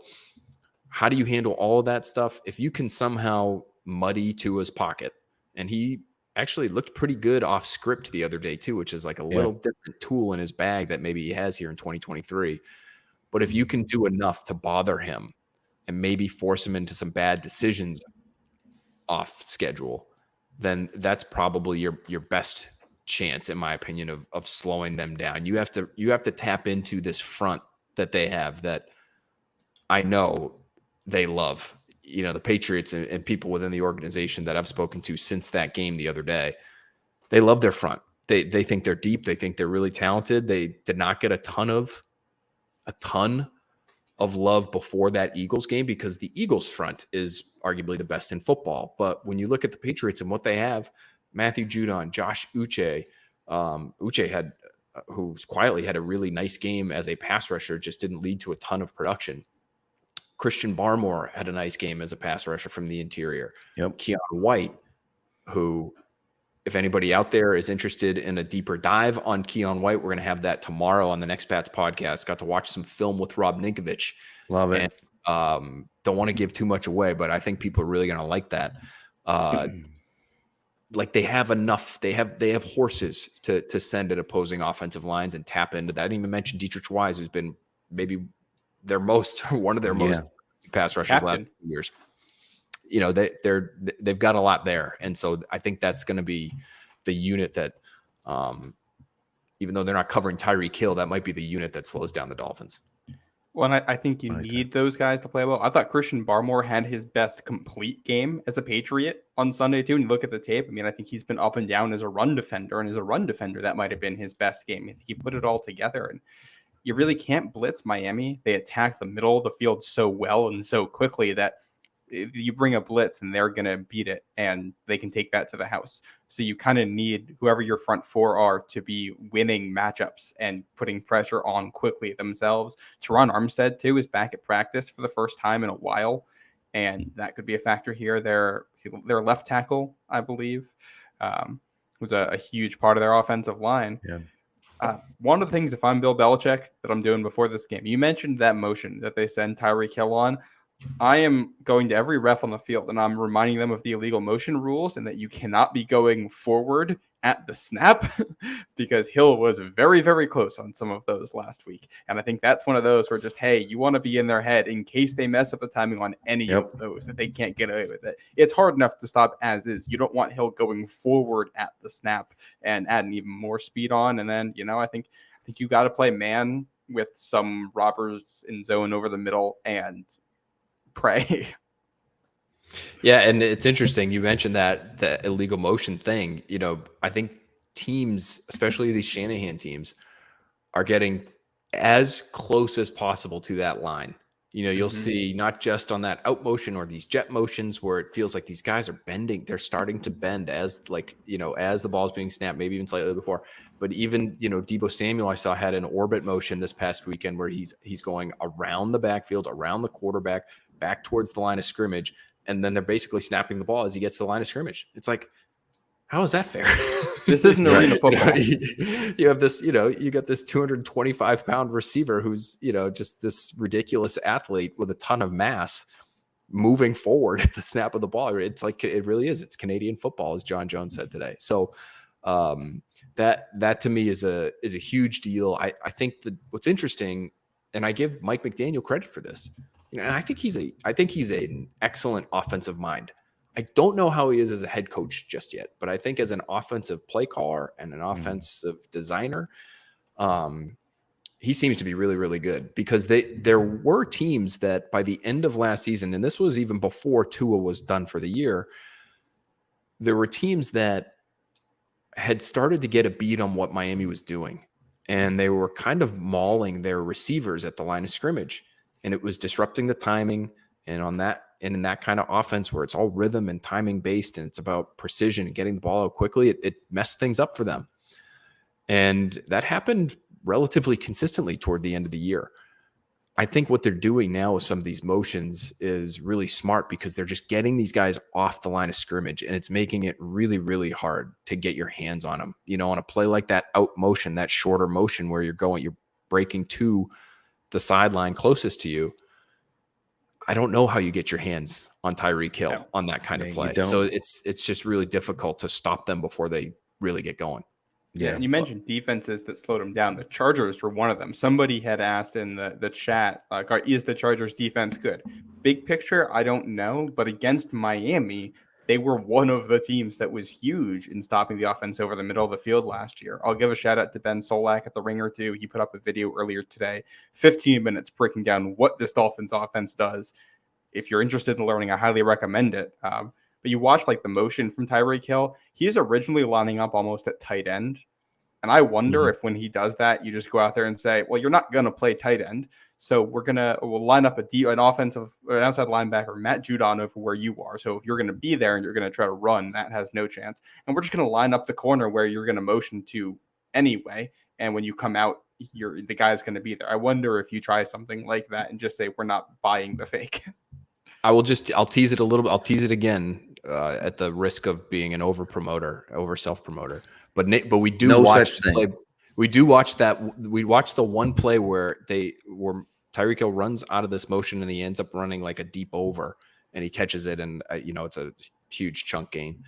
how do you handle all of that stuff? If you can somehow muddy Tua's pocket, and he actually looked pretty good off script the other day too, which is like a little different tool in his bag that maybe he has here in 2023. But if you can do enough to bother him and maybe force him into some bad decisions off schedule, then that's probably your best chance, in my opinion, of slowing them down. You have to tap into this front that they have that I know they love. The Patriots and people within the organization that I've spoken to since that game the other day, they love their front. They think they're deep. They think they're really talented. They did not get a ton of love before that Eagles game because the Eagles front is arguably the best in football. But when you look at the Patriots and what they have, Matthew Judon, Josh Uche, Uche who's quietly had a really nice game as a pass rusher, just didn't lead to a ton of production. Christian Barmore had a nice game as a pass rusher from the interior. Yep. Keon White, who, if anybody out there is interested in a deeper dive on Keon White, we're going to have that tomorrow on the Next Pats podcast. Got to watch some film with Rob Ninkovich. Love it. And, don't want to give too much away, but I think people are really going to like that. Like they have enough, they have horses to send at opposing offensive lines and tap into that. I didn't even mention Dietrich Wise, who's been maybe one of their most pass rushers last few years. You know, they've got a lot there. And so I think that's going to be the unit that, even though they're not covering Tyreek Hill, that might be the unit that slows down the Dolphins. Well, and I think you need those guys to play well. I thought Christian Barmore had his best complete game as a Patriot on Sunday, too. And you look at the tape, I mean, I think he's been up and down as a run defender. And as a run defender, that might have been his best game. I think he put it all together. And you really can't blitz Miami. They attack the middle of the field so well and so quickly that you bring a blitz and they're going to beat it and they can take that to the house. So you kind of need whoever your front four are to be winning matchups and putting pressure on quickly themselves. Teron Armstead, too, is back at practice for the first time in a while, and that could be a factor here. Their left tackle, I believe, was a huge part of their offensive line. Yeah. One of the things, if I'm Bill Belichick, that I'm doing before this game, you mentioned that motion that they send Tyreek Hill on. I am going to every ref on the field and I'm reminding them of the illegal motion rules and that you cannot be going forward at the snap because Hill was very, very close on some of those last week. And I think that's one of those where just, hey, you want to be in their head in case they mess up the timing on any of those, that they can't get away with it. It's hard enough to stop as is. You don't want Hill going forward at the snap and adding even more speed on. And then, I think you got to play man with some robbers in zone over the middle and pray. Yeah, and it's interesting. You mentioned the illegal motion thing. I think teams, especially these Shanahan teams, are getting as close as possible to that line. You'll see not just on that out motion or these jet motions where it feels like these guys are bending. They're starting to bend as the ball is being snapped, maybe even slightly before. But even, Deebo Samuel, I saw had an orbit motion this past weekend where he's going around the backfield, around the quarterback, back towards the line of scrimmage, and then they're basically snapping the ball as he gets to the line of scrimmage. It's like, how is that fair? This isn't arena football. You have this, you got this 225-pound receiver who's, just this ridiculous athlete with a ton of mass moving forward at the snap of the ball. It's like, it really is. It's Canadian football, as John Jones said today. So that to me is a huge deal. I think that what's interesting, and I give Mike McDaniel credit for this, and I think he's an excellent offensive mind. I don't know how he is as a head coach just yet, but I think as an offensive play caller and an offensive designer, he seems to be really, really good because there were teams that by the end of last season, and this was even before Tua was done for the year, there were teams that had started to get a beat on what Miami was doing, and they were kind of mauling their receivers at the line of scrimmage. And it was disrupting the timing. And in that kind of offense where it's all rhythm and timing based and it's about precision and getting the ball out quickly, it messed things up for them. And that happened relatively consistently toward the end of the year. I think what they're doing now with some of these motions is really smart because they're just getting these guys off the line of scrimmage and it's making it really, really hard to get your hands on them. On a play like that out motion, that shorter motion where you're breaking to the sideline closest to you. I don't know how you get your hands on Tyreek Hill on that kind of play. So it's just really difficult to stop them before they really get going. Yeah, and you mentioned defenses that slowed them down. The Chargers were one of them. Somebody had asked in the chat, is the Chargers defense good? Big picture, I don't know. But against Miami, they were one of the teams that was huge in stopping the offense over the middle of the field last year. I'll give a shout out to Ben Solak at the Ringer too. He put up a video earlier today, 15 minutes breaking down what this Dolphins offense does. If you're interested in learning, I highly recommend it. But you watch the motion from Tyreek Hill. He's originally lining up almost at tight end. And I wonder if when he does that, you just go out there and say, well, you're not going to play tight end. So we'll line up an offensive or an outside linebacker, Matt Judon, over where you are. So if you're going to be there and you're going to try to run, that has no chance. And we're just going to line up the corner where you're going to motion to anyway. And when you come out, the guy's going to be there. I wonder if you try something like that and just say, we're not buying the fake. I'll tease it a little bit. I'll tease it again at the risk of being an over self-promoter. But we do watch the play. We do watch that. We watch the one play where Tyreek Hill runs out of this motion and he ends up running like a deep over and he catches it. And it's a huge chunk gain.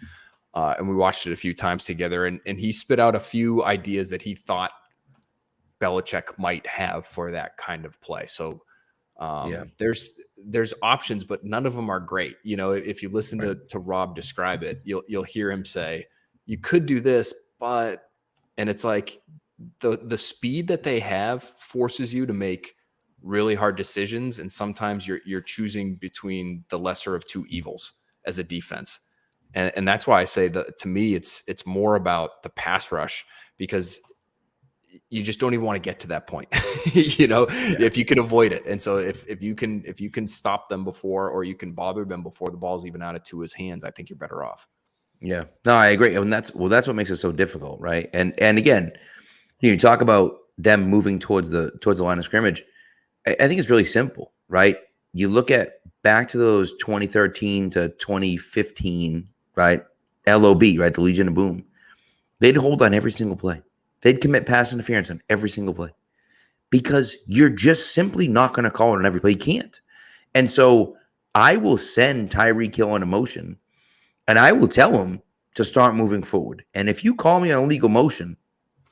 And we watched it a few times together and he spit out a few ideas that he thought Belichick might have for that kind of play. So there's options, but none of them are great. If you listen to Rob describe it, you'll hear him say, you could do this, and it's like the speed that they have forces you to make really hard decisions. And sometimes you're choosing between the lesser of two evils as a defense. And that's why I say that to me, it's more about the pass rush, because you just don't even want to get to that point, if you can avoid it. And so if you can stop them before, or you can bother them before the ball's even out of Tua's hands, I think you're better off. Yeah, no, I agree. And that's what makes it so difficult. Right. And again, you talk about them moving towards the line of scrimmage. I think it's really simple, right? You look at back to those 2013 to 2015, right? LOB, right? The Legion of Boom. They'd hold on every single play. They'd commit pass interference on every single play, because you're just simply not going to call it on every play. You can't. And so I will send Tyreek Hill on a motion, and I will tell him to start moving forward. And if you call me on a legal motion,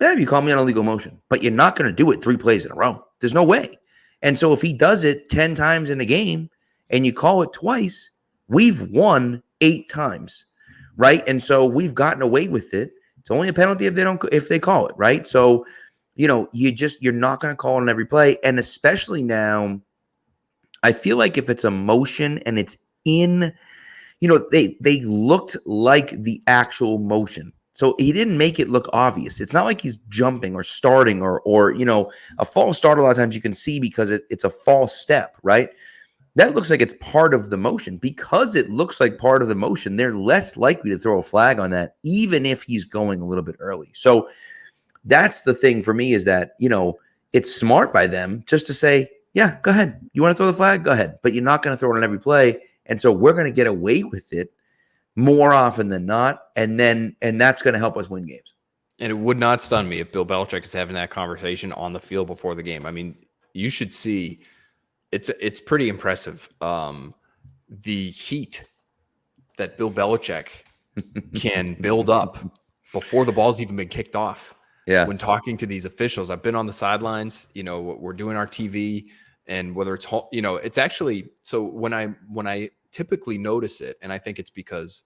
you call me on a legal motion, but you're not going to do it 3 plays in a row. There's no way. And so if he does it 10 times in a game and you call it twice, we've won 8 times, right? And so we've gotten away with it. It's only a penalty if they call it, right? So, you're not going to call it on every play. And especially now, I feel like if it's a motion and it's in, they looked like the actual motion. So he didn't make it look obvious. It's not like he's jumping or starting or a false start. A lot of times you can see because it's a false step, right? That looks like it's part of the motion. Because it looks like part of the motion, they're less likely to throw a flag on that, even if he's going a little bit early. So that's the thing for me, is that, it's smart by them just to say, yeah, go ahead. You want to throw the flag? Go ahead. But you're not going to throw it on every play. And so we're going to get away with it more often than not. And that's going to help us win games. And it would not stun me if Bill Belichick is having that conversation on the field before the game. I mean, you should see. It's pretty impressive. The heat that Bill Belichick can build up before the ball's even been kicked off. Yeah. When talking to these officials, I've been on the sidelines, we're doing our TV, and whether it's, it's actually, so when I typically notice it, and I think it's because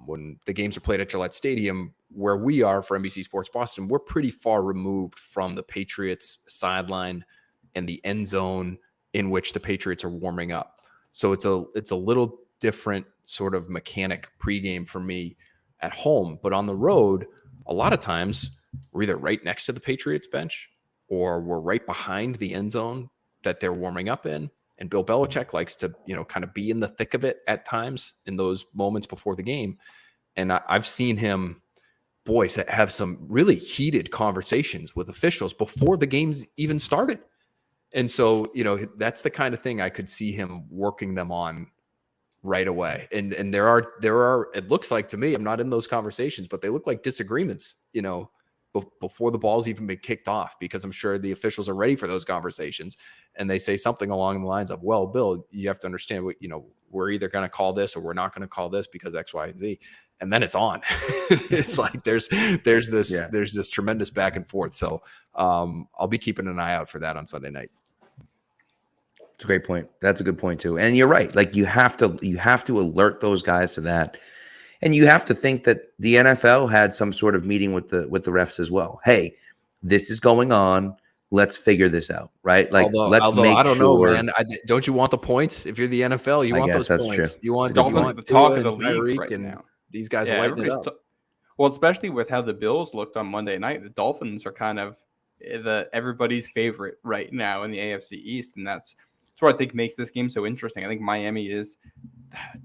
when the games are played at Gillette Stadium, where we are for NBC Sports Boston, we're pretty far removed from the Patriots sideline and the end zone in which the Patriots are warming up. So it's a little different sort of mechanic pregame for me at home. But on the road, a lot of times we're either right next to the Patriots bench or we're right behind the end zone that they're warming up in. And Bill Belichick likes to, kind of be in the thick of it at times in those moments before the game. And I've seen him, boys, have some really heated conversations with officials before the game's even started. And so, that's the kind of thing I could see him working them on right away. And there are, it looks like to me, I'm not in those conversations, but they look like disagreements, before the ball's even been kicked off, because I'm sure the officials are ready for those conversations. And they say something along the lines of, well, Bill, you have to understand what, we're either going to call this or we're not going to call this because X, Y, and Z. And then it's on. It's like there's this tremendous back and forth. So I'll be keeping an eye out for that on Sunday night. It's a great point. That's a good point too. And you're right. Like you have to alert those guys to that. And you have to think that the NFL had some sort of meeting with the refs as well. Hey, this is going on. Let's figure this out, right? Like, let's make I don't sure. know, man. Don't you want the points? If you're the NFL, you want those points. True. You want the Dolphins, the talk of the league right now. These guys lighten it up. Well, especially with how the Bills looked on Monday night, the Dolphins are kind of everybody's favorite right now in the AFC East, and that's what I think makes this game so interesting. I think Miami is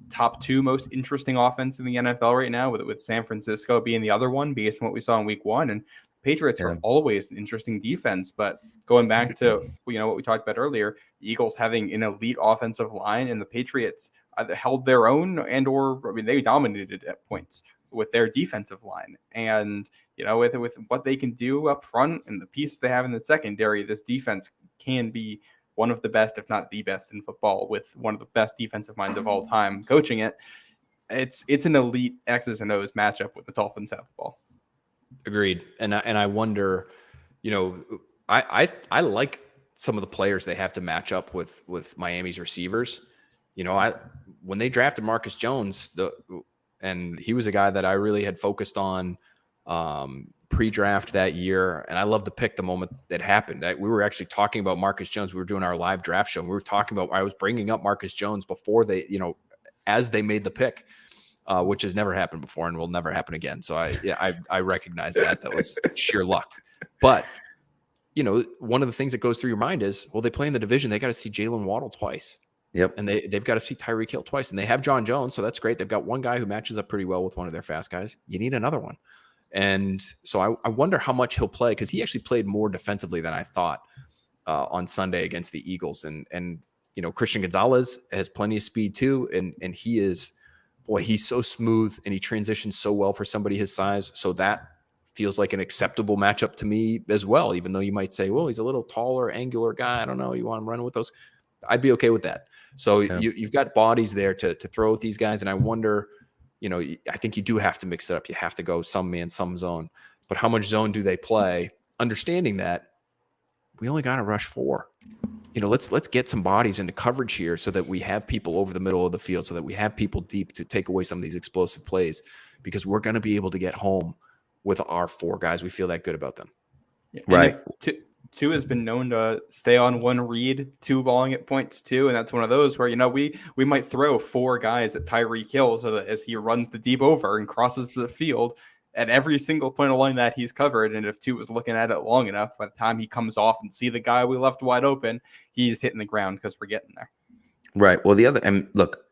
top 2 most interesting offense in the NFL right now, with San Francisco being the other one based on what we saw in week 1. And Patriots are always an interesting defense, but going back to what we talked about earlier, the Eagles having an elite offensive line, and the Patriots either held their own they dominated at points with their defensive line. And with what they can do up front and the pieces they have in the secondary, this defense can be one of the best, if not the best in football, with one of the best defensive minds of all time coaching it. It's an elite X's and O's matchup with the Dolphins have the ball. Agreed. And I wonder, I like some of the players they have to match up with Miami's receivers. When they drafted Marcus Jones, and he was a guy that I really had focused on pre-draft that year, and I loved the pick the moment that happened. We were actually talking about Marcus Jones. We were doing our live draft show, and we were talking about, I was bringing up Marcus Jones before they, as they made the pick, which has never happened before and will never happen again. So I recognize that was sheer luck. But one of the things that goes through your mind is, well, they play in the division. They got to see Jalen Waddle twice. Yep. And they've got to see Tyreek Hill twice. And they have John Jones, so that's great. They've got one guy who matches up pretty well with one of their fast guys. You need another one. And so I wonder how much he'll play, because he actually played more defensively than I thought on Sunday against the Eagles. And Christian Gonzalez has plenty of speed too. And he is, boy, he's so smooth and he transitions so well for somebody his size. So that feels like an acceptable matchup to me as well, even though you might say, well, he's a little taller, angular guy. I don't know. You want him running with those? I'd be okay with that. So you've got bodies there to throw at these guys. And I wonder, I think you do have to mix it up. You have to go some man, some zone. But how much zone do they play? Understanding that we only got to rush 4. Let's get some bodies into coverage here so that we have people over the middle of the field, so that we have people deep to take away some of these explosive plays, because we're going to be able to get home with our 4 guys. We feel that good about them. Yeah. Right. Two has been known to stay on one read too long at points too, and that's one of those where we might throw 4 guys at Tyreek Hill so that as he runs the deep over and crosses the field, at every single point along that he's covered, and if Two was looking at it long enough, by the time he comes off and see the guy we left wide open, he's hitting the ground because we're getting there. Right. Well, look,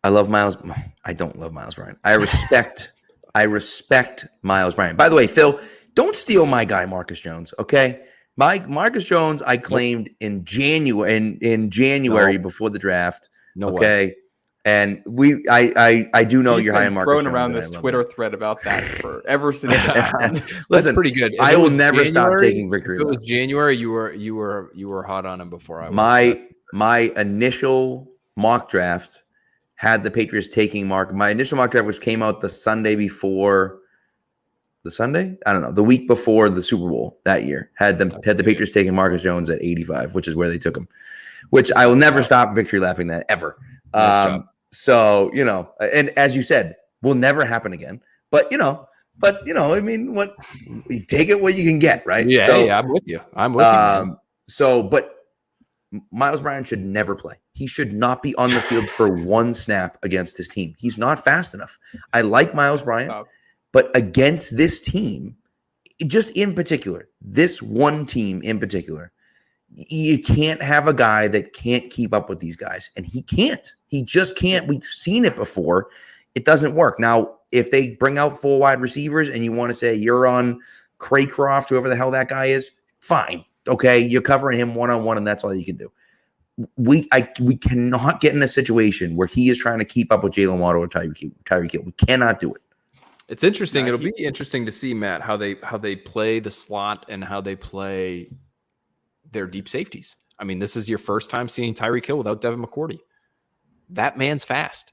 I love Miles. I don't love Miles Bryant. I respect Miles Bryant. By the way, Phil, don't steal my guy Marcus Jones, okay? Marcus Jones, I claimed in January before the draft. No okay, way. And I do know you're high on Marcus Jones. Thrown around this Twitter thread about that for ever since. Listen, that's pretty good. I will never stop taking victory. If it was January, you were hot on him before I was. My initial mock draft had the Patriots taking my initial mock draft, which came out the Sunday before. The Sunday? I don't know. The week before the Super Bowl that year had the Patriots taking Marcus Jones at 85, which is where they took him, which I will never stop victory lapping that ever. So, and as you said, will never happen again, but I mean, what you take it what you can get, right? Yeah. So, I'm with you. Man. But Miles Bryant should never play. He should not be on the field for one snap against this team. He's not fast enough. I like Miles Bryant. But against this team, just in particular, this one team in particular, you can't have a guy that can't keep up with these guys. And he can't. He just can't. We've seen it before. It doesn't work. Now, if they bring out 4 wide receivers and you want to say you're on Craycroft, whoever the hell that guy is, fine. Okay, you're covering him one-on-one, and that's all you can do. We cannot get in a situation where he is trying to keep up with Jalen Waddle or Tyreek Hill. We cannot do it. It's interesting. It'll be interesting to see, Matt, how they play the slot and how they play their deep safeties. I mean, this is your first time seeing Tyreek Hill without Devin McCourty. That man's fast.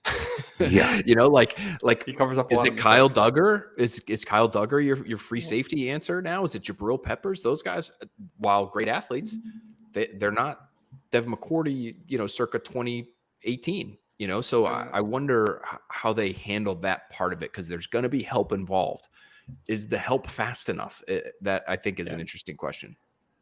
Yeah. like he covers up a is lot it of Kyle mistakes. Duggar? Is Kyle Duggar your free safety answer now? Is it Jabril Peppers? Those guys, while great athletes, they're not Devin McCourty, circa 2018. So I wonder how they handle that part of it, because there's going to be help involved. Is the help fast enough? That I think is an interesting question.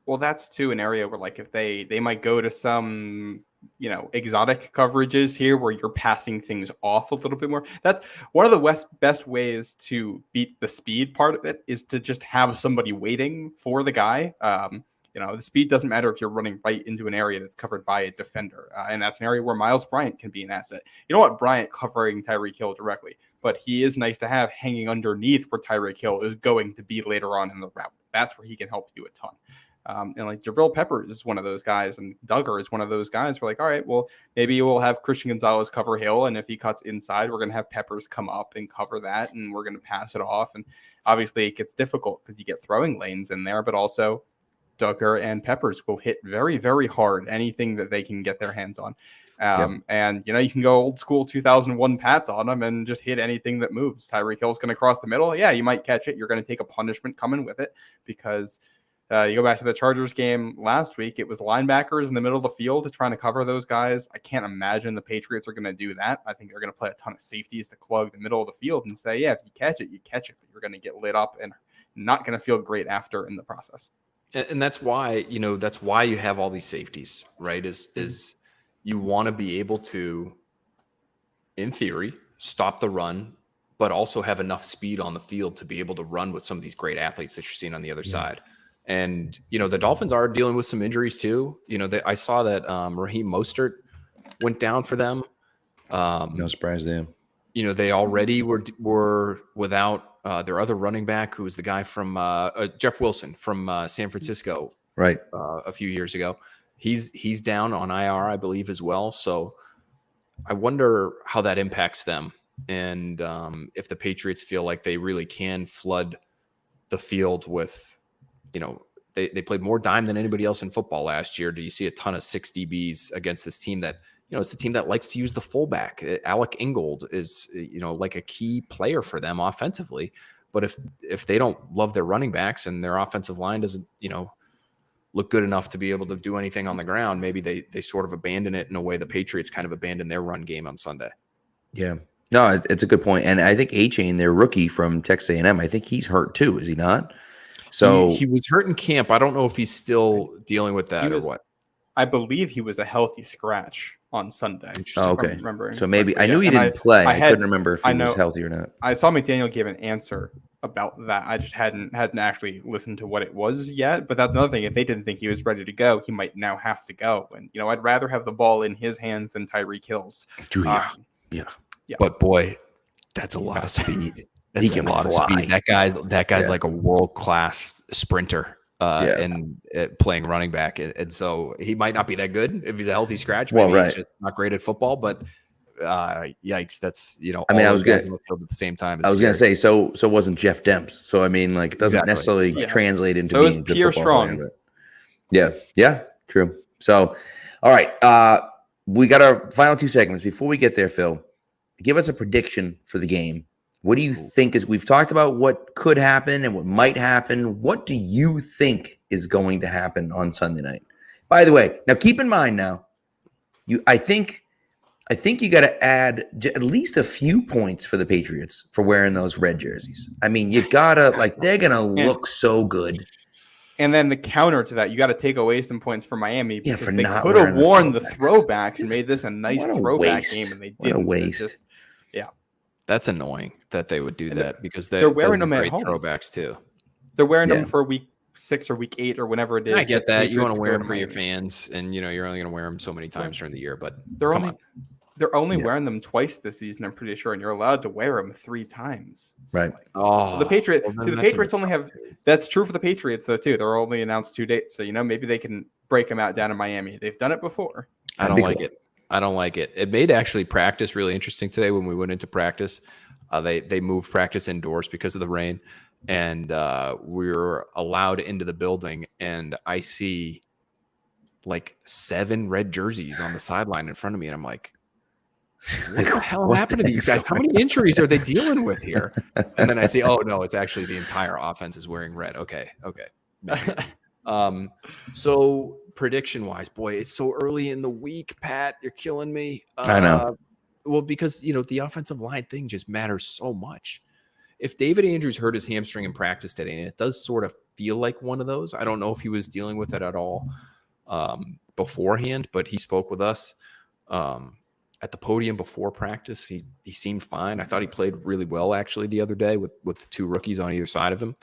Well, that's too an area where, like, if they might go to some, exotic coverages here where you're passing things off a little bit more. That's one of the best ways to beat the speed part of it, is to just have somebody waiting for the guy. The speed doesn't matter if you're running right into an area that's covered by a defender. And that's an area where Miles Bryant can be an asset. You know what? Bryant covering Tyreek Hill directly. but he is nice to have hanging underneath where Tyreek Hill is going to be later on in the route. That's where he can help you a ton. And like Jabril Peppers is one of those guys, and Duggar is one of those guys. We're like, all right, well, maybe we'll have Christian Gonzalez cover Hill, and if he cuts inside, we're going to have Peppers come up and cover that, and we're going to pass it off. And obviously, it gets difficult because you get throwing lanes in there, but also Duggar and Peppers will hit very, very hard anything that they can get their hands on. And, you can go old school 2001 Pats on them and just hit anything that moves. Tyreek Hill's going to cross the middle. Yeah, you might catch it. You're going to take a punishment coming with it because you go back to the Chargers game last week. It was linebackers in the middle of the field trying to cover those guys. I can't imagine the Patriots are going to do that. I think they're going to play a ton of safeties to clog the middle of the field and say, yeah, if you catch it, but you're going to get lit up and not going to feel great after in the process. And that's why, that's why you have all these safeties, right? Is you want to be able to, in theory, stop the run, but also have enough speed on the field to be able to run with some of these great athletes that you're seeing on the other side. And, the Dolphins are dealing with some injuries too. I saw that Raheem Mostert went down for them. No surprise there. They already were without their other running back, who was the guy from Jeff Wilson from San Francisco, right? A few years ago. He's down on IR, I believe, as well. So I wonder how that impacts them, and if the Patriots feel like they really can flood the field with, they played more dime than anybody else in football last year. Do you see a ton of 6 DBs against this team that, it's a team that likes to use the fullback? Alec Ingold is, like a key player for them offensively. But if they don't love their running backs and their offensive line doesn't, look good enough to be able to do anything on the ground, maybe they sort of abandon it in a way the Patriots kind of abandoned their run game on Sunday. Yeah. No, it's a good point. And I think A-Chain, their rookie from Texas A&M, I think he's hurt too, is he not? So he was hurt in camp. I don't know if he's still dealing with that or what. I believe he was a healthy scratch on Sunday. Oh, okay. So maybe I knew he didn't play. I couldn't remember if he was healthy or not. I saw McDaniel give an answer about that. I just hadn't actually listened to what it was yet. But that's another thing. If they didn't think he was ready to go, he might now have to go. And I'd rather have the ball in his hands than Tyreek Hill's. Yeah. But boy, that's a lot of speed. That's a lot of speed. That guy's like a world-class sprinter and playing running back. And so he might not be that good if he's a healthy scratch. Maybe he's just not great at football, but yikes. That's, I mean, I was going to at the same time. I was going to say, so wasn't Jeff Demps. So, I mean, like, it doesn't necessarily translate into being a Pierre Strong. Player, yeah, true. So, all right. We got our final 2 segments. Before we get there, Phil, give us a prediction for the game. What do you think we've talked about what could happen and what might happen. What do you think is going to happen on Sunday night? By the way, now keep in mind I think you got to add at least a few points for the Patriots for wearing those red jerseys. I mean, you got to they're going to look so good. And then the counter to that, you got to take away some points for Miami because they could have worn the throwbacks and made this a nice throwback game, and they didn't. What a waste. That's annoying that they would do that because they're wearing them at home. Throwbacks too. They're wearing them for week 6 or week 8 or whenever it is. I get that. You want to wear them for your fans, and you're only going to wear them so many times during the year. But they're only wearing them twice this season, I'm pretty sure, and you're allowed to wear them 3 times. So right. The Patriots. The Patriots only have. That's true for the Patriots though too. They're only announced 2 dates, so maybe they can break them out down in Miami. They've done it before. I don't like it. I don't like it. It made actually practice really interesting today when we went into practice. They moved practice indoors because of the rain, and we were allowed into the building, and I see like 7 red jerseys on the sideline in front of me, and I'm like, what the hell happened to these guys? How many injuries are they dealing with here? And then I see, oh no, it's actually the entire offense is wearing red. Okay. So prediction wise, boy, it's so early in the week, Pat, you're killing me. I know. Well, because, the offensive line thing just matters so much. If David Andrews hurt his hamstring in practice today, and it does sort of feel like one of those, I don't know if he was dealing with it at all beforehand, but he spoke with us at the podium before practice. He seemed fine. I thought he played really well, actually, the other day with the 2 rookies on either side of him.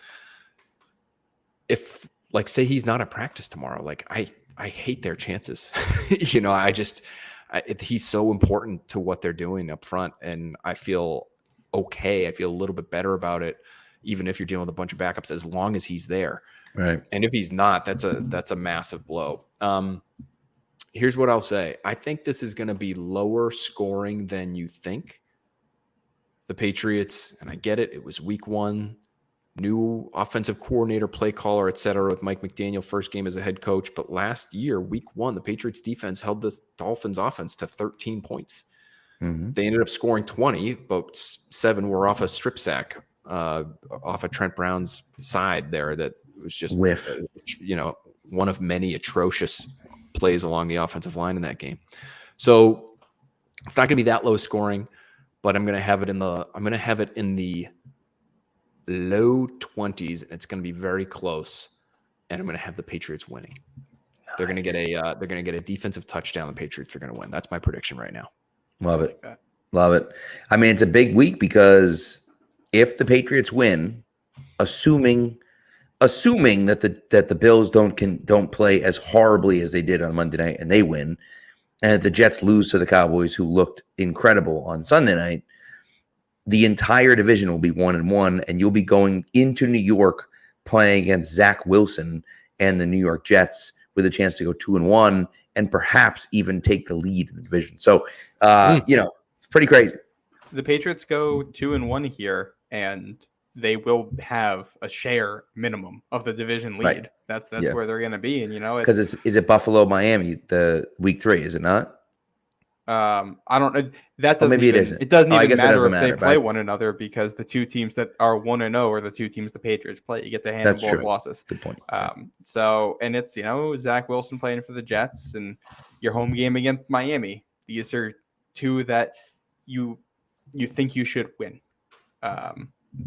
If, say he's not at practice tomorrow, I hate their chances. He's so important to what they're doing up front, and I feel okay. I feel a little bit better about it, even if you're dealing with a bunch of backups, as long as he's there. Right. And if he's not, that's a massive blow. Here's what I'll say. I think this is going to be lower scoring than you think. The Patriots, and I get it, it was week 1, new offensive coordinator, play caller, et cetera, with Mike McDaniel, first game as a head coach. But last year, week 1, the Patriots defense held the Dolphins offense to 13 points. Mm-hmm. They ended up scoring 20, but 7 were off a strip sack, off of Trent Brown's side there. That was just, Whiff. One of many atrocious plays along the offensive line in that game. So it's not going to be that low scoring, but I'm going to have it in the low 20s. It's going to be very close, and I'm going to have the Patriots winning. Nice. They're going to get a defensive touchdown. The Patriots are going to win. That's my prediction right now. Love it. Love it. I mean, it's a big week because if the Patriots win, assuming that the Bills don't play as horribly as they did on Monday night and they win, and that the Jets lose to the Cowboys, who looked incredible on Sunday night, the entire division will be 1-1, and you'll be going into New York playing against Zach Wilson and the New York Jets with a chance to go 2-1 and perhaps even take the lead in the division. So, it's pretty crazy. The Patriots go 2-1 here, and they will have a share minimum of the division lead. Right. That's where they're going to be. And, because is it Buffalo, Miami, the week 3, is it not? I don't know. That doesn't maybe it isn't. It doesn't even matter if they play right? one another, because the two teams that are 1-0 are the two teams the Patriots play. You get to handle both losses. Good point. So, and it's, Zach Wilson playing for the Jets and your home game against Miami. These are two that you think you should win.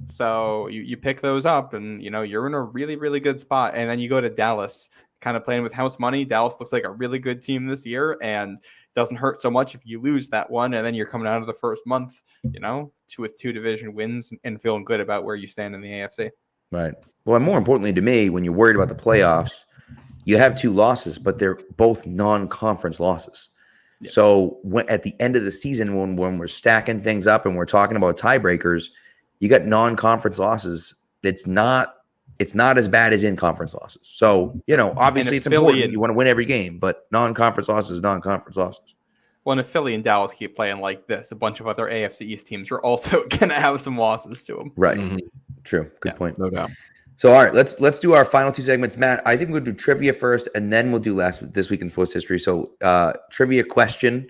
So you pick those up, and you're in a really, really good spot. And then you go to Dallas, kind of playing with house money. Dallas looks like a really good team this year, and doesn't hurt so much if you lose that one. And then you're coming out of the first month, with 2 division wins and feeling good about where you stand in the AFC. Right. Well, and more importantly to me, when you're worried about the playoffs, you have 2 losses, but they're both non-conference losses. Yeah. So at the end of the season, when we're stacking things up and we're talking about tiebreakers, you got non-conference losses. It's not as bad as in-conference losses. So, obviously it's important. You want to win every game, but non-conference losses, non-conference losses. Well, and if Philly and Dallas keep playing like this, a bunch of other AFC East teams are also going to have some losses to them. Right. Mm-hmm. True. Good point. No doubt. So, all right, let's do our final 2 segments. Matt, I think we'll do trivia first, and then we'll do this week in sports history. So, trivia question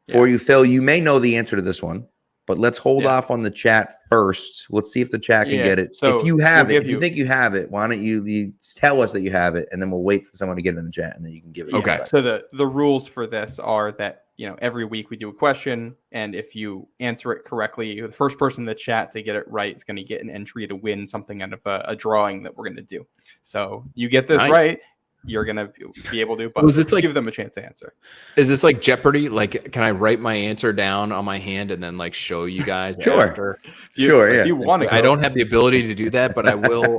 for you, Phil. You may know the answer to this one, but let's hold off on the chat first. Let's see if the chat can get it. So if you have it, if you think you have it, why don't you tell us that you have it, and then we'll wait for someone to get it in the chat, and then you can give it. Okay. So the rules for this are that, every week we do a question, and if you answer it correctly, the first person in the chat to get it right is going to get an entry to win something out of a drawing that we're going to do. So you get this right, you're going to be able to, but give them a chance to answer. Is this like Jeopardy? Like, can I write my answer down on my hand and then show you guys after? Sure. If you want to, I don't have the ability to do that, but I will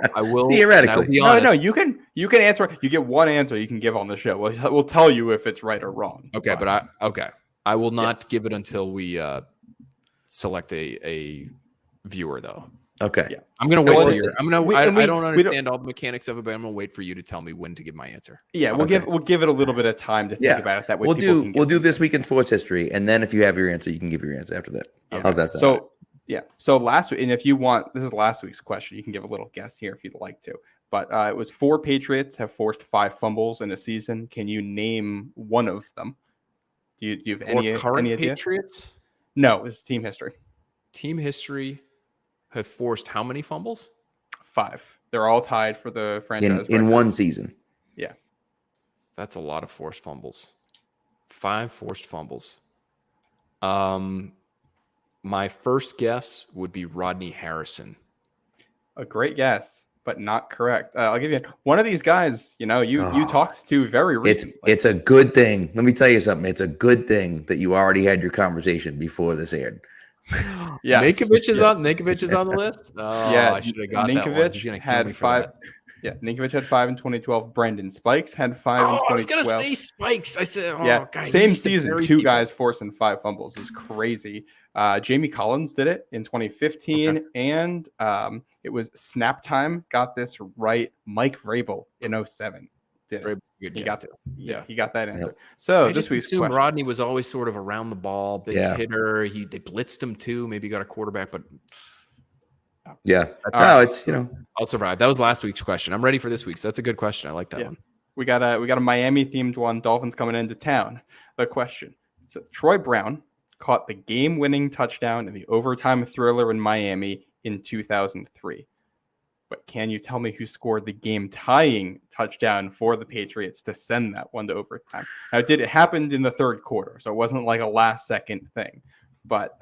theoretically. No, you can answer. You get one answer you can give on the show. We'll tell you if it's right or wrong. Okay, but I will not give it until we select a viewer though. Okay. Yeah. I'm gonna wait for you. I don't understand all the mechanics of it, but I'm gonna wait for you to tell me when to give my answer. Yeah, we'll give it a little bit of time to think about it. That way, we'll do this week in sports history, and then if you have your answer, you can give your answer after that. Okay. How's that sound? So last week, and if you want, this is last week's question. You can give a little guess here if you'd like to. But it was 4 Patriots have forced 5 fumbles in a season. Can you name one of them? Do you have any idea? Patriots? No, this is team history. Team history have forced how many fumbles? 5. They're all tied for the franchise in one season. Yeah, that's a lot of forced fumbles. 5 forced fumbles. My first guess would be Rodney Harrison. A great guess, but not correct. I'll give you one of these guys. You talked to very recently. It's a good thing. Let me tell you something. It's a good thing that you already had your conversation before this aired. Yes. Ninkovich is on the list. Oh, yeah, I should have got Ninkovich that one. had 5. Yeah, Ninkovich had 5 in 2012. Brandon Spikes had 5 in 2012. I was gonna say Spikes. I said, yeah, God, same season, 2 guys forcing 5 fumbles is crazy. Jamie Collins did it in 2015, and it was Snap Time got this right. Mike Vrabel in 2007 did it. He got that answer. Yep. So I this just week's assumed question. Rodney was always sort of around the ball, big hitter. They blitzed him too. Maybe got a quarterback, but Yeah. No, it's I'll survive. That was last week's question. I'm ready for this week's. That's a good question. I like that one. We got a Miami themed one. Dolphins coming into town. The question. So Troy Brown caught the game-winning touchdown in the overtime thriller in Miami in 2003. But can you tell me who scored the game-tying touchdown for the Patriots to send that one to overtime? Now, it happened in the third quarter, so it wasn't like a last-second thing. But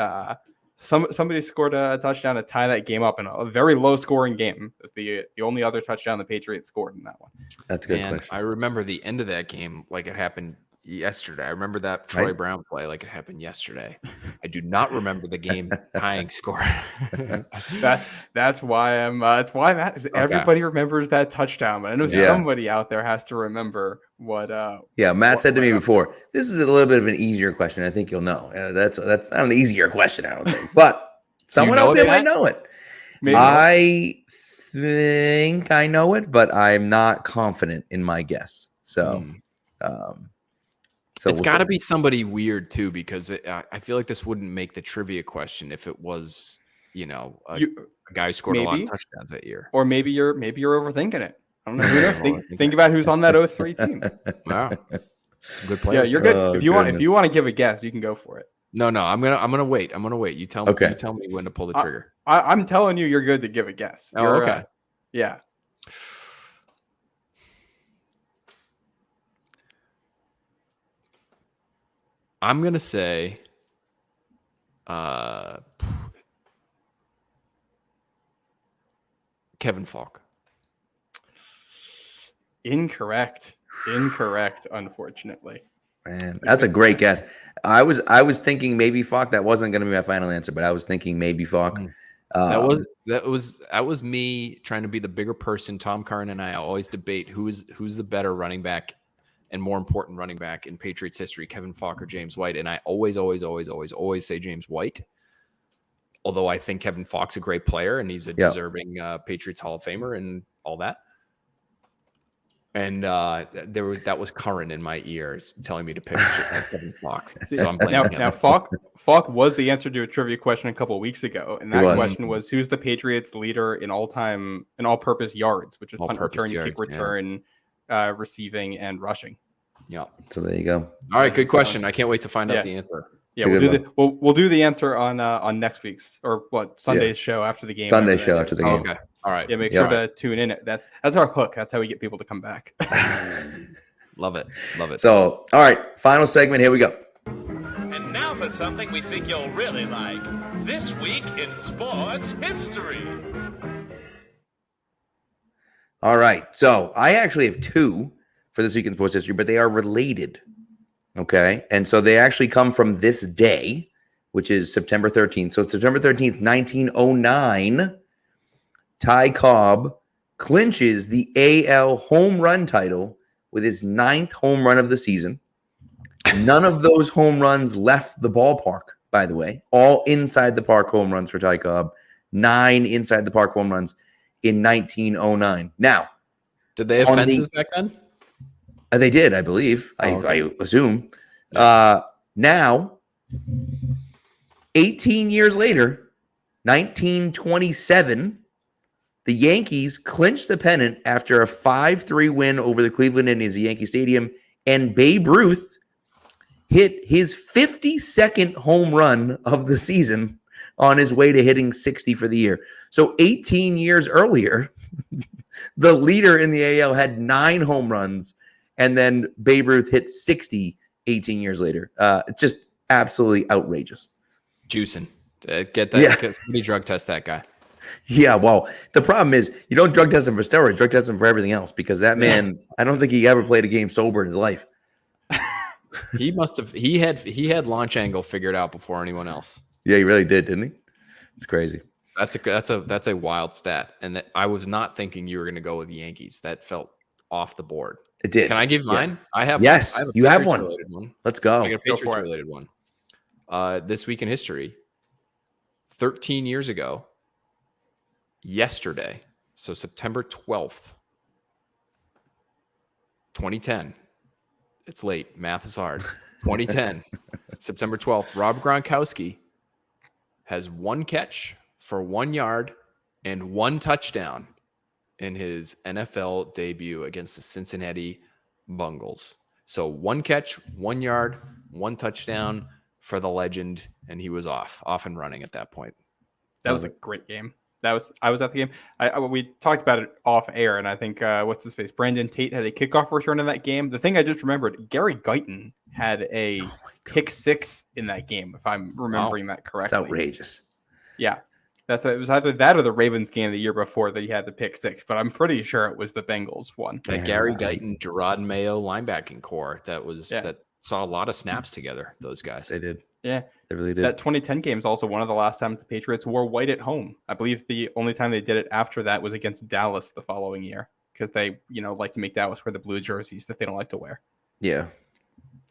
somebody scored a touchdown to tie that game up in a very low-scoring game. It was the only other touchdown the Patriots scored in that one. That's a good question. I remember the end of that game like it happened yesterday. I remember that Troy Brown play like it happened yesterday. I do not remember the game tying score. that's why everybody remembers that touchdown. But I know somebody out there has to remember what. Matt said to me before, this is a little bit of an easier question. I think you'll know. That's not an easier question, I don't think. But someone out there might know it. Maybe. I think I know it, but I'm not confident in my guess. So. So it's got to be somebody weird too, because I feel like this wouldn't make the trivia question if it was, a guy who scored a lot of touchdowns that year. Or maybe you're overthinking it. I don't know. Who knows? Think about who's on that 03 team. Wow, some good players. Yeah, you're good. If you want to give a guess, you can go for it. No, I'm gonna wait. You tell me. You tell me when to pull the trigger. I'm telling you, you're good to give a guess. Oh, okay. Yeah. I'm going to say Kevin Falk. Incorrect, unfortunately. Man, that's a great guess. I was thinking maybe Falk. That wasn't going to be my final answer, but I was thinking maybe Falk. That was me trying to be the bigger person. Tom Curran and I always debate who's the better running back and more important running back in Patriots history, Kevin Falk or James White. And I always say James White. Although I think Kevin Falk's a great player and he's a deserving Patriots Hall of Famer and all that. And that was Curran in my ears telling me to pick Kevin Falk. So I'm playing now Falk was the answer to a trivia question a couple of weeks ago, and that question was who's the Patriots leader in all-purpose yards, which is punt return, kick return, receiving, and rushing. Yeah. So there you go. All right, good question. I can't wait to find out the answer. Yeah, we'll do the answer on next week's Sunday's show after the game. Sunday's show after the game. Okay. All right. Yeah, make sure to tune in. That's our hook. That's how we get people to come back. Love it. So, all right, final segment. Here we go. And now for something we think you'll really like. This week in sports history. All right. So I actually have two for this week in sports history, but they are related. Okay. And so they actually come from this day, which is September 13th. So September 13th, 1909, Ty Cobb clinches the AL home run title with his 9th home run of the season. None of those home runs left the ballpark, by the way. All inside the park home runs for Ty Cobb. 9 inside the park home runs in 1909. Now, did they have fences back then? They did, I believe. I assume. Now, 18 years later, 1927, the Yankees clinched the pennant after a 5-3 win over the Cleveland Indians at Yankee Stadium, and Babe Ruth hit his 52nd home run of the season on his way to hitting 60 for the year. So 18 years earlier, the leader in the AL had 9 home runs, and then Babe Ruth hit 60 18 years later. It's just absolutely outrageous. Juicing. Get that. Yeah. Somebody drug test that guy. Yeah, well, the problem is you don't drug test him for steroids, drug test him for everything else, because that man, I don't think he ever played a game sober in his life. He must have. He had launch angle figured out before anyone else. Yeah, he really did, didn't he? It's crazy. That's a wild stat, and I was not thinking you were going to go with the Yankees. That felt off the board. It did. Can I give mine? Yeah. I have. Yes, I have a you have Patriots one. related one. Let's go. I got a Go Patriots for it. related one. This week in history, 13 years ago, yesterday, so September 12th, 2010. It's late. Math is hard. 2010, September 12th. Rob Gronkowski has one catch for 1 yard and one touchdown in his NFL debut against the Cincinnati Bengals. So one catch, 1 yard, one touchdown for the legend, and he was off and running at that point. That was a great game. I was at the game. We talked about it off air, and I think what's his face? Brandon Tate had a kickoff return in that game. The thing I just remembered, Gary Guyton had a pick six in that game, if I'm remembering that correctly. It's outrageous. Yeah. It was either that or the Ravens game the year before that he had the pick six, but I'm pretty sure it was the Bengals one. That Gary Guyton, Gerard Mayo linebacking core that saw a lot of snaps together, those guys. They did. Yeah. They really did. That 2010 game is also one of the last times the Patriots wore white at home. I believe the only time they did it after that was against Dallas the following year because they, like to make Dallas wear the blue jerseys that they don't like to wear. Yeah.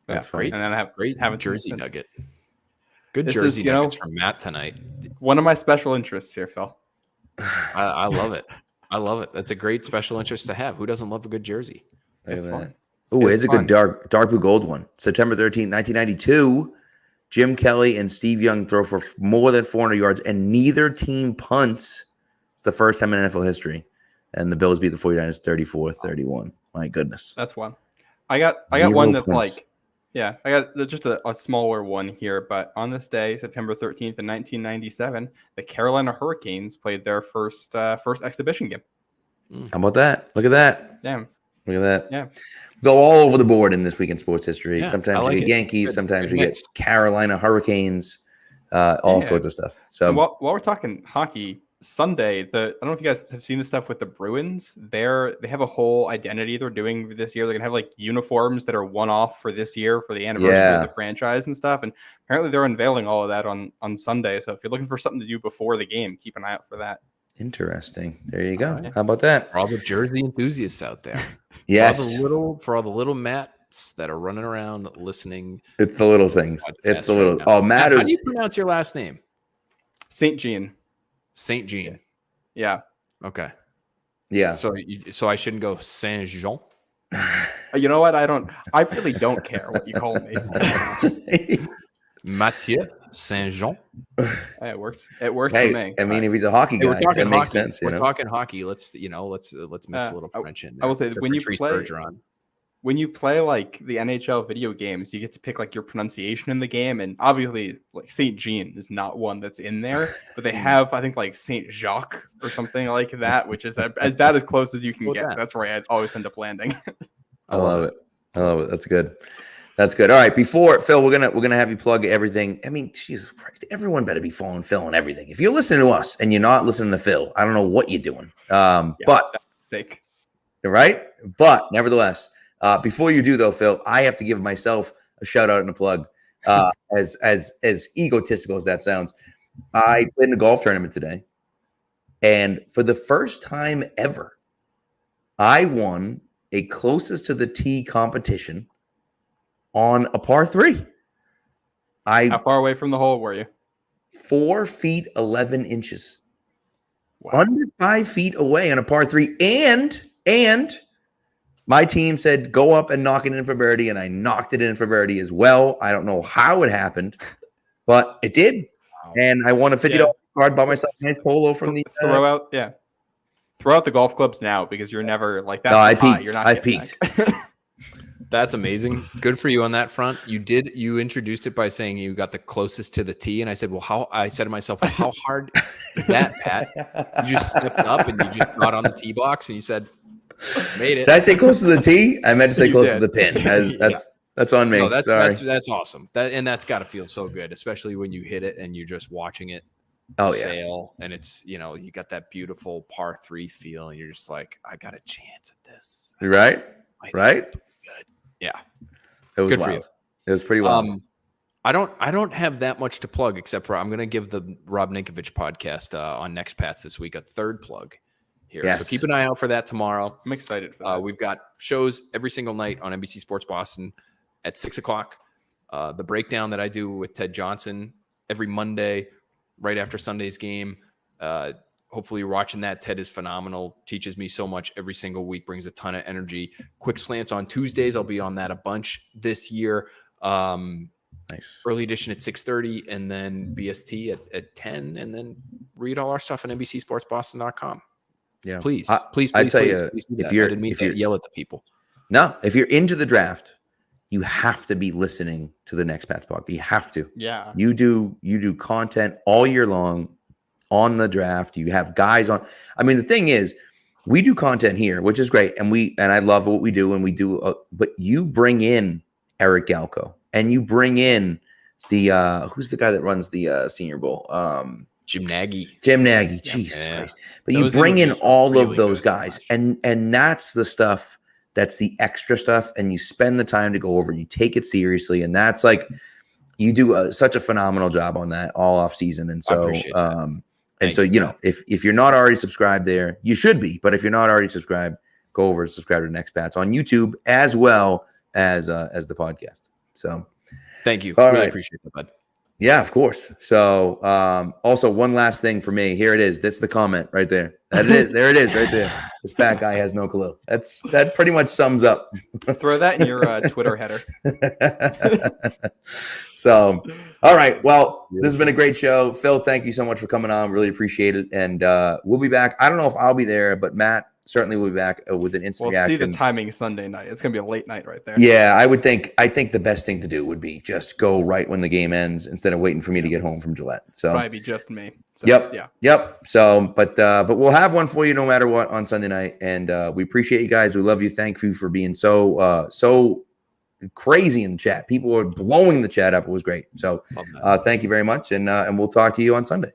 That's great. And then have a jersey nugget. Good This jersey is, nuggets from Matt tonight. One of my special interests here, Phil. I love it. I love it. That's a great special interest to have. Who doesn't love a good jersey? It's fun. Oh, it's a fun. good dark blue gold one. September 13th, 1992. Jim Kelly and Steve Young throw for more than 400 yards, and neither team punts. It's the first time in NFL history. And the Bills beat the 49ers 34-31. My goodness. That's one. I got Zero one that's punts. I got just a smaller one here. But on this day, September 13th in 1997, the Carolina Hurricanes played their first exhibition game. How about that? Look at that. Damn. Look at that. Yeah. Go all over the board in this week in sports history. Yeah, Sometimes I like you get it. Yankees. Good. Sometimes Good you get mix. Carolina Hurricanes. All Yeah. sorts of stuff. So And while we're talking hockey, Sunday, I don't know if you guys have seen this stuff with the Bruins. They have a whole identity they're doing this year. They're gonna have like uniforms that are one-off for this year for the anniversary of the franchise and stuff. And apparently they're unveiling all of that on Sunday. So if you're looking for something to do before the game, keep an eye out for that. interesting. There you go. Yeah. How about that? For all the jersey enthusiasts out there. Yes. For all the little Matts that are running around listening. It's the little things. It's the little. Right now. Oh, Matt How is. do you pronounce your last name? St. Jean. Saint Jean. Yeah. Okay. Yeah. So I shouldn't go Saint Jean. You know what? I really don't care what you call me. Mathieu Saint Jean. It works. It works Hey, for me. I mean, if he's a hockey Hey, guy, we're talking that makes hockey. sense. We're talking hockey. Let's mix a little French in there. I will say for when you Patrice play- Bergeron. When you play like the NHL video games, you get to pick like your pronunciation in the game, and obviously like Saint Jean is not one that's in there, but they have I think like Saint Jacques or something like that, which is as bad as close as you can get. That's where I always end up landing. I love it. I love it. That's good. That's good. All right. Before Phil, we're gonna have you plug everything. I mean, Jesus Christ, everyone better be following Phil and everything. If you're listening to us and you're not listening to Phil, I don't know what you're doing. But that's a mistake. right. But nevertheless. Before you do, though, Phil, I have to give myself a shout out and a plug. As egotistical as that sounds, I played in a golf tournament today, and for the first time ever, I won a closest to the tee competition on a par 3. How far away from the hole were you? 4 feet 11 inches, Wow. under 5 feet away on a par 3, and my team said, go up and knock it in for birdie, and I knocked it in for birdie as well. I don't know how it happened, but it did. Wow. And I won a $50 card, bought myself a nice polo from the throw out the golf clubs now because you're never like that. No, I high. peaked. You're not I getting peaked. that. That's amazing. Good for you on that front. You introduced it by saying you got the closest to the tee, and I said, I said to myself, well, how hard is that, Pat? You just stepped up and you just got on the tee box and you said, made it. Did I say close to the tee? I meant to say You close did. to the pin. That's on me. No, Sorry. that's awesome. That's got to feel so good, especially when you hit it and you're just watching it sail, and it's you got that beautiful par 3 feel, and you're just like, I got a chance at this. Right? Right? Good. Yeah. It was Good wild. for you. It was pretty wild. I don't have that much to plug except for I'm going to give the Rob Ninkovich podcast on Next Pats this week a third plug here. Yes. So keep an eye out for that tomorrow. I'm excited for that. We've got shows every single night on NBC Sports Boston at 6:00. The breakdown that I do with Ted Johnson every Monday right after Sunday's game. Hopefully you're watching that. Ted is phenomenal. Teaches me so much every single week. Brings a ton of energy. Quick slants on Tuesdays. I'll be on that a bunch this year. Nice. Early edition at 6:30 and then BST at 10 and then read all our stuff on NBCSportsBoston.com. Yeah. Please I do tell that. you, Please do that. if you're- I didn't mean if to you're- yell at the people. No, if you're into the draft, you have to be listening to the Next Pats podcast. You have to. Yeah. You do content all year long on the draft. You have guys on. I mean, the thing is, we do content here, which is great, and I love what we do, and we do. But you bring in Eric Galco, and you bring in the who's the guy that runs the Senior Bowl? Jim Nagy. Jim Nagy. Jesus Yeah. Christ! But Those you bring in interviews were all really of those good guys, last year. and that's the stuff. That's the extra stuff, and you spend the time to go over. You take it seriously, and that's like you do such a phenomenal job on that all off season. And I so, appreciate that. and Thank so you. you know, if you're not already subscribed there, you should be. But if you're not already subscribed, go over and subscribe to Next Pats on YouTube as well as the podcast. So, Thank you. All Really right. appreciate that, bud. yeah, of course. So, also one last thing for me. Here it is. That's the comment right there. That it is. There it is, right there. This fat guy has no clue. That pretty much sums up. Throw that in your Twitter header. So, all right. Well, this has been a great show. Phil, thank you so much for coming on. Really appreciate it. And we'll be back. I don't know if I'll be there, but Matt certainly will be back with an instant We'll see reaction. the timing Sunday night. It's going to be a late night right there. Yeah, I think the best thing to do would be just go right when the game ends instead of waiting for me to get home from Gillette. So Probably be just me. So, Yep. Yeah. Yep. So, but we'll have one for you no matter what on Sunday night. And we appreciate you guys. We love you. Thank you for being so crazy in the chat. People were blowing the chat up. It was great. So Love that. thank you very much. And we'll talk to you on Sunday.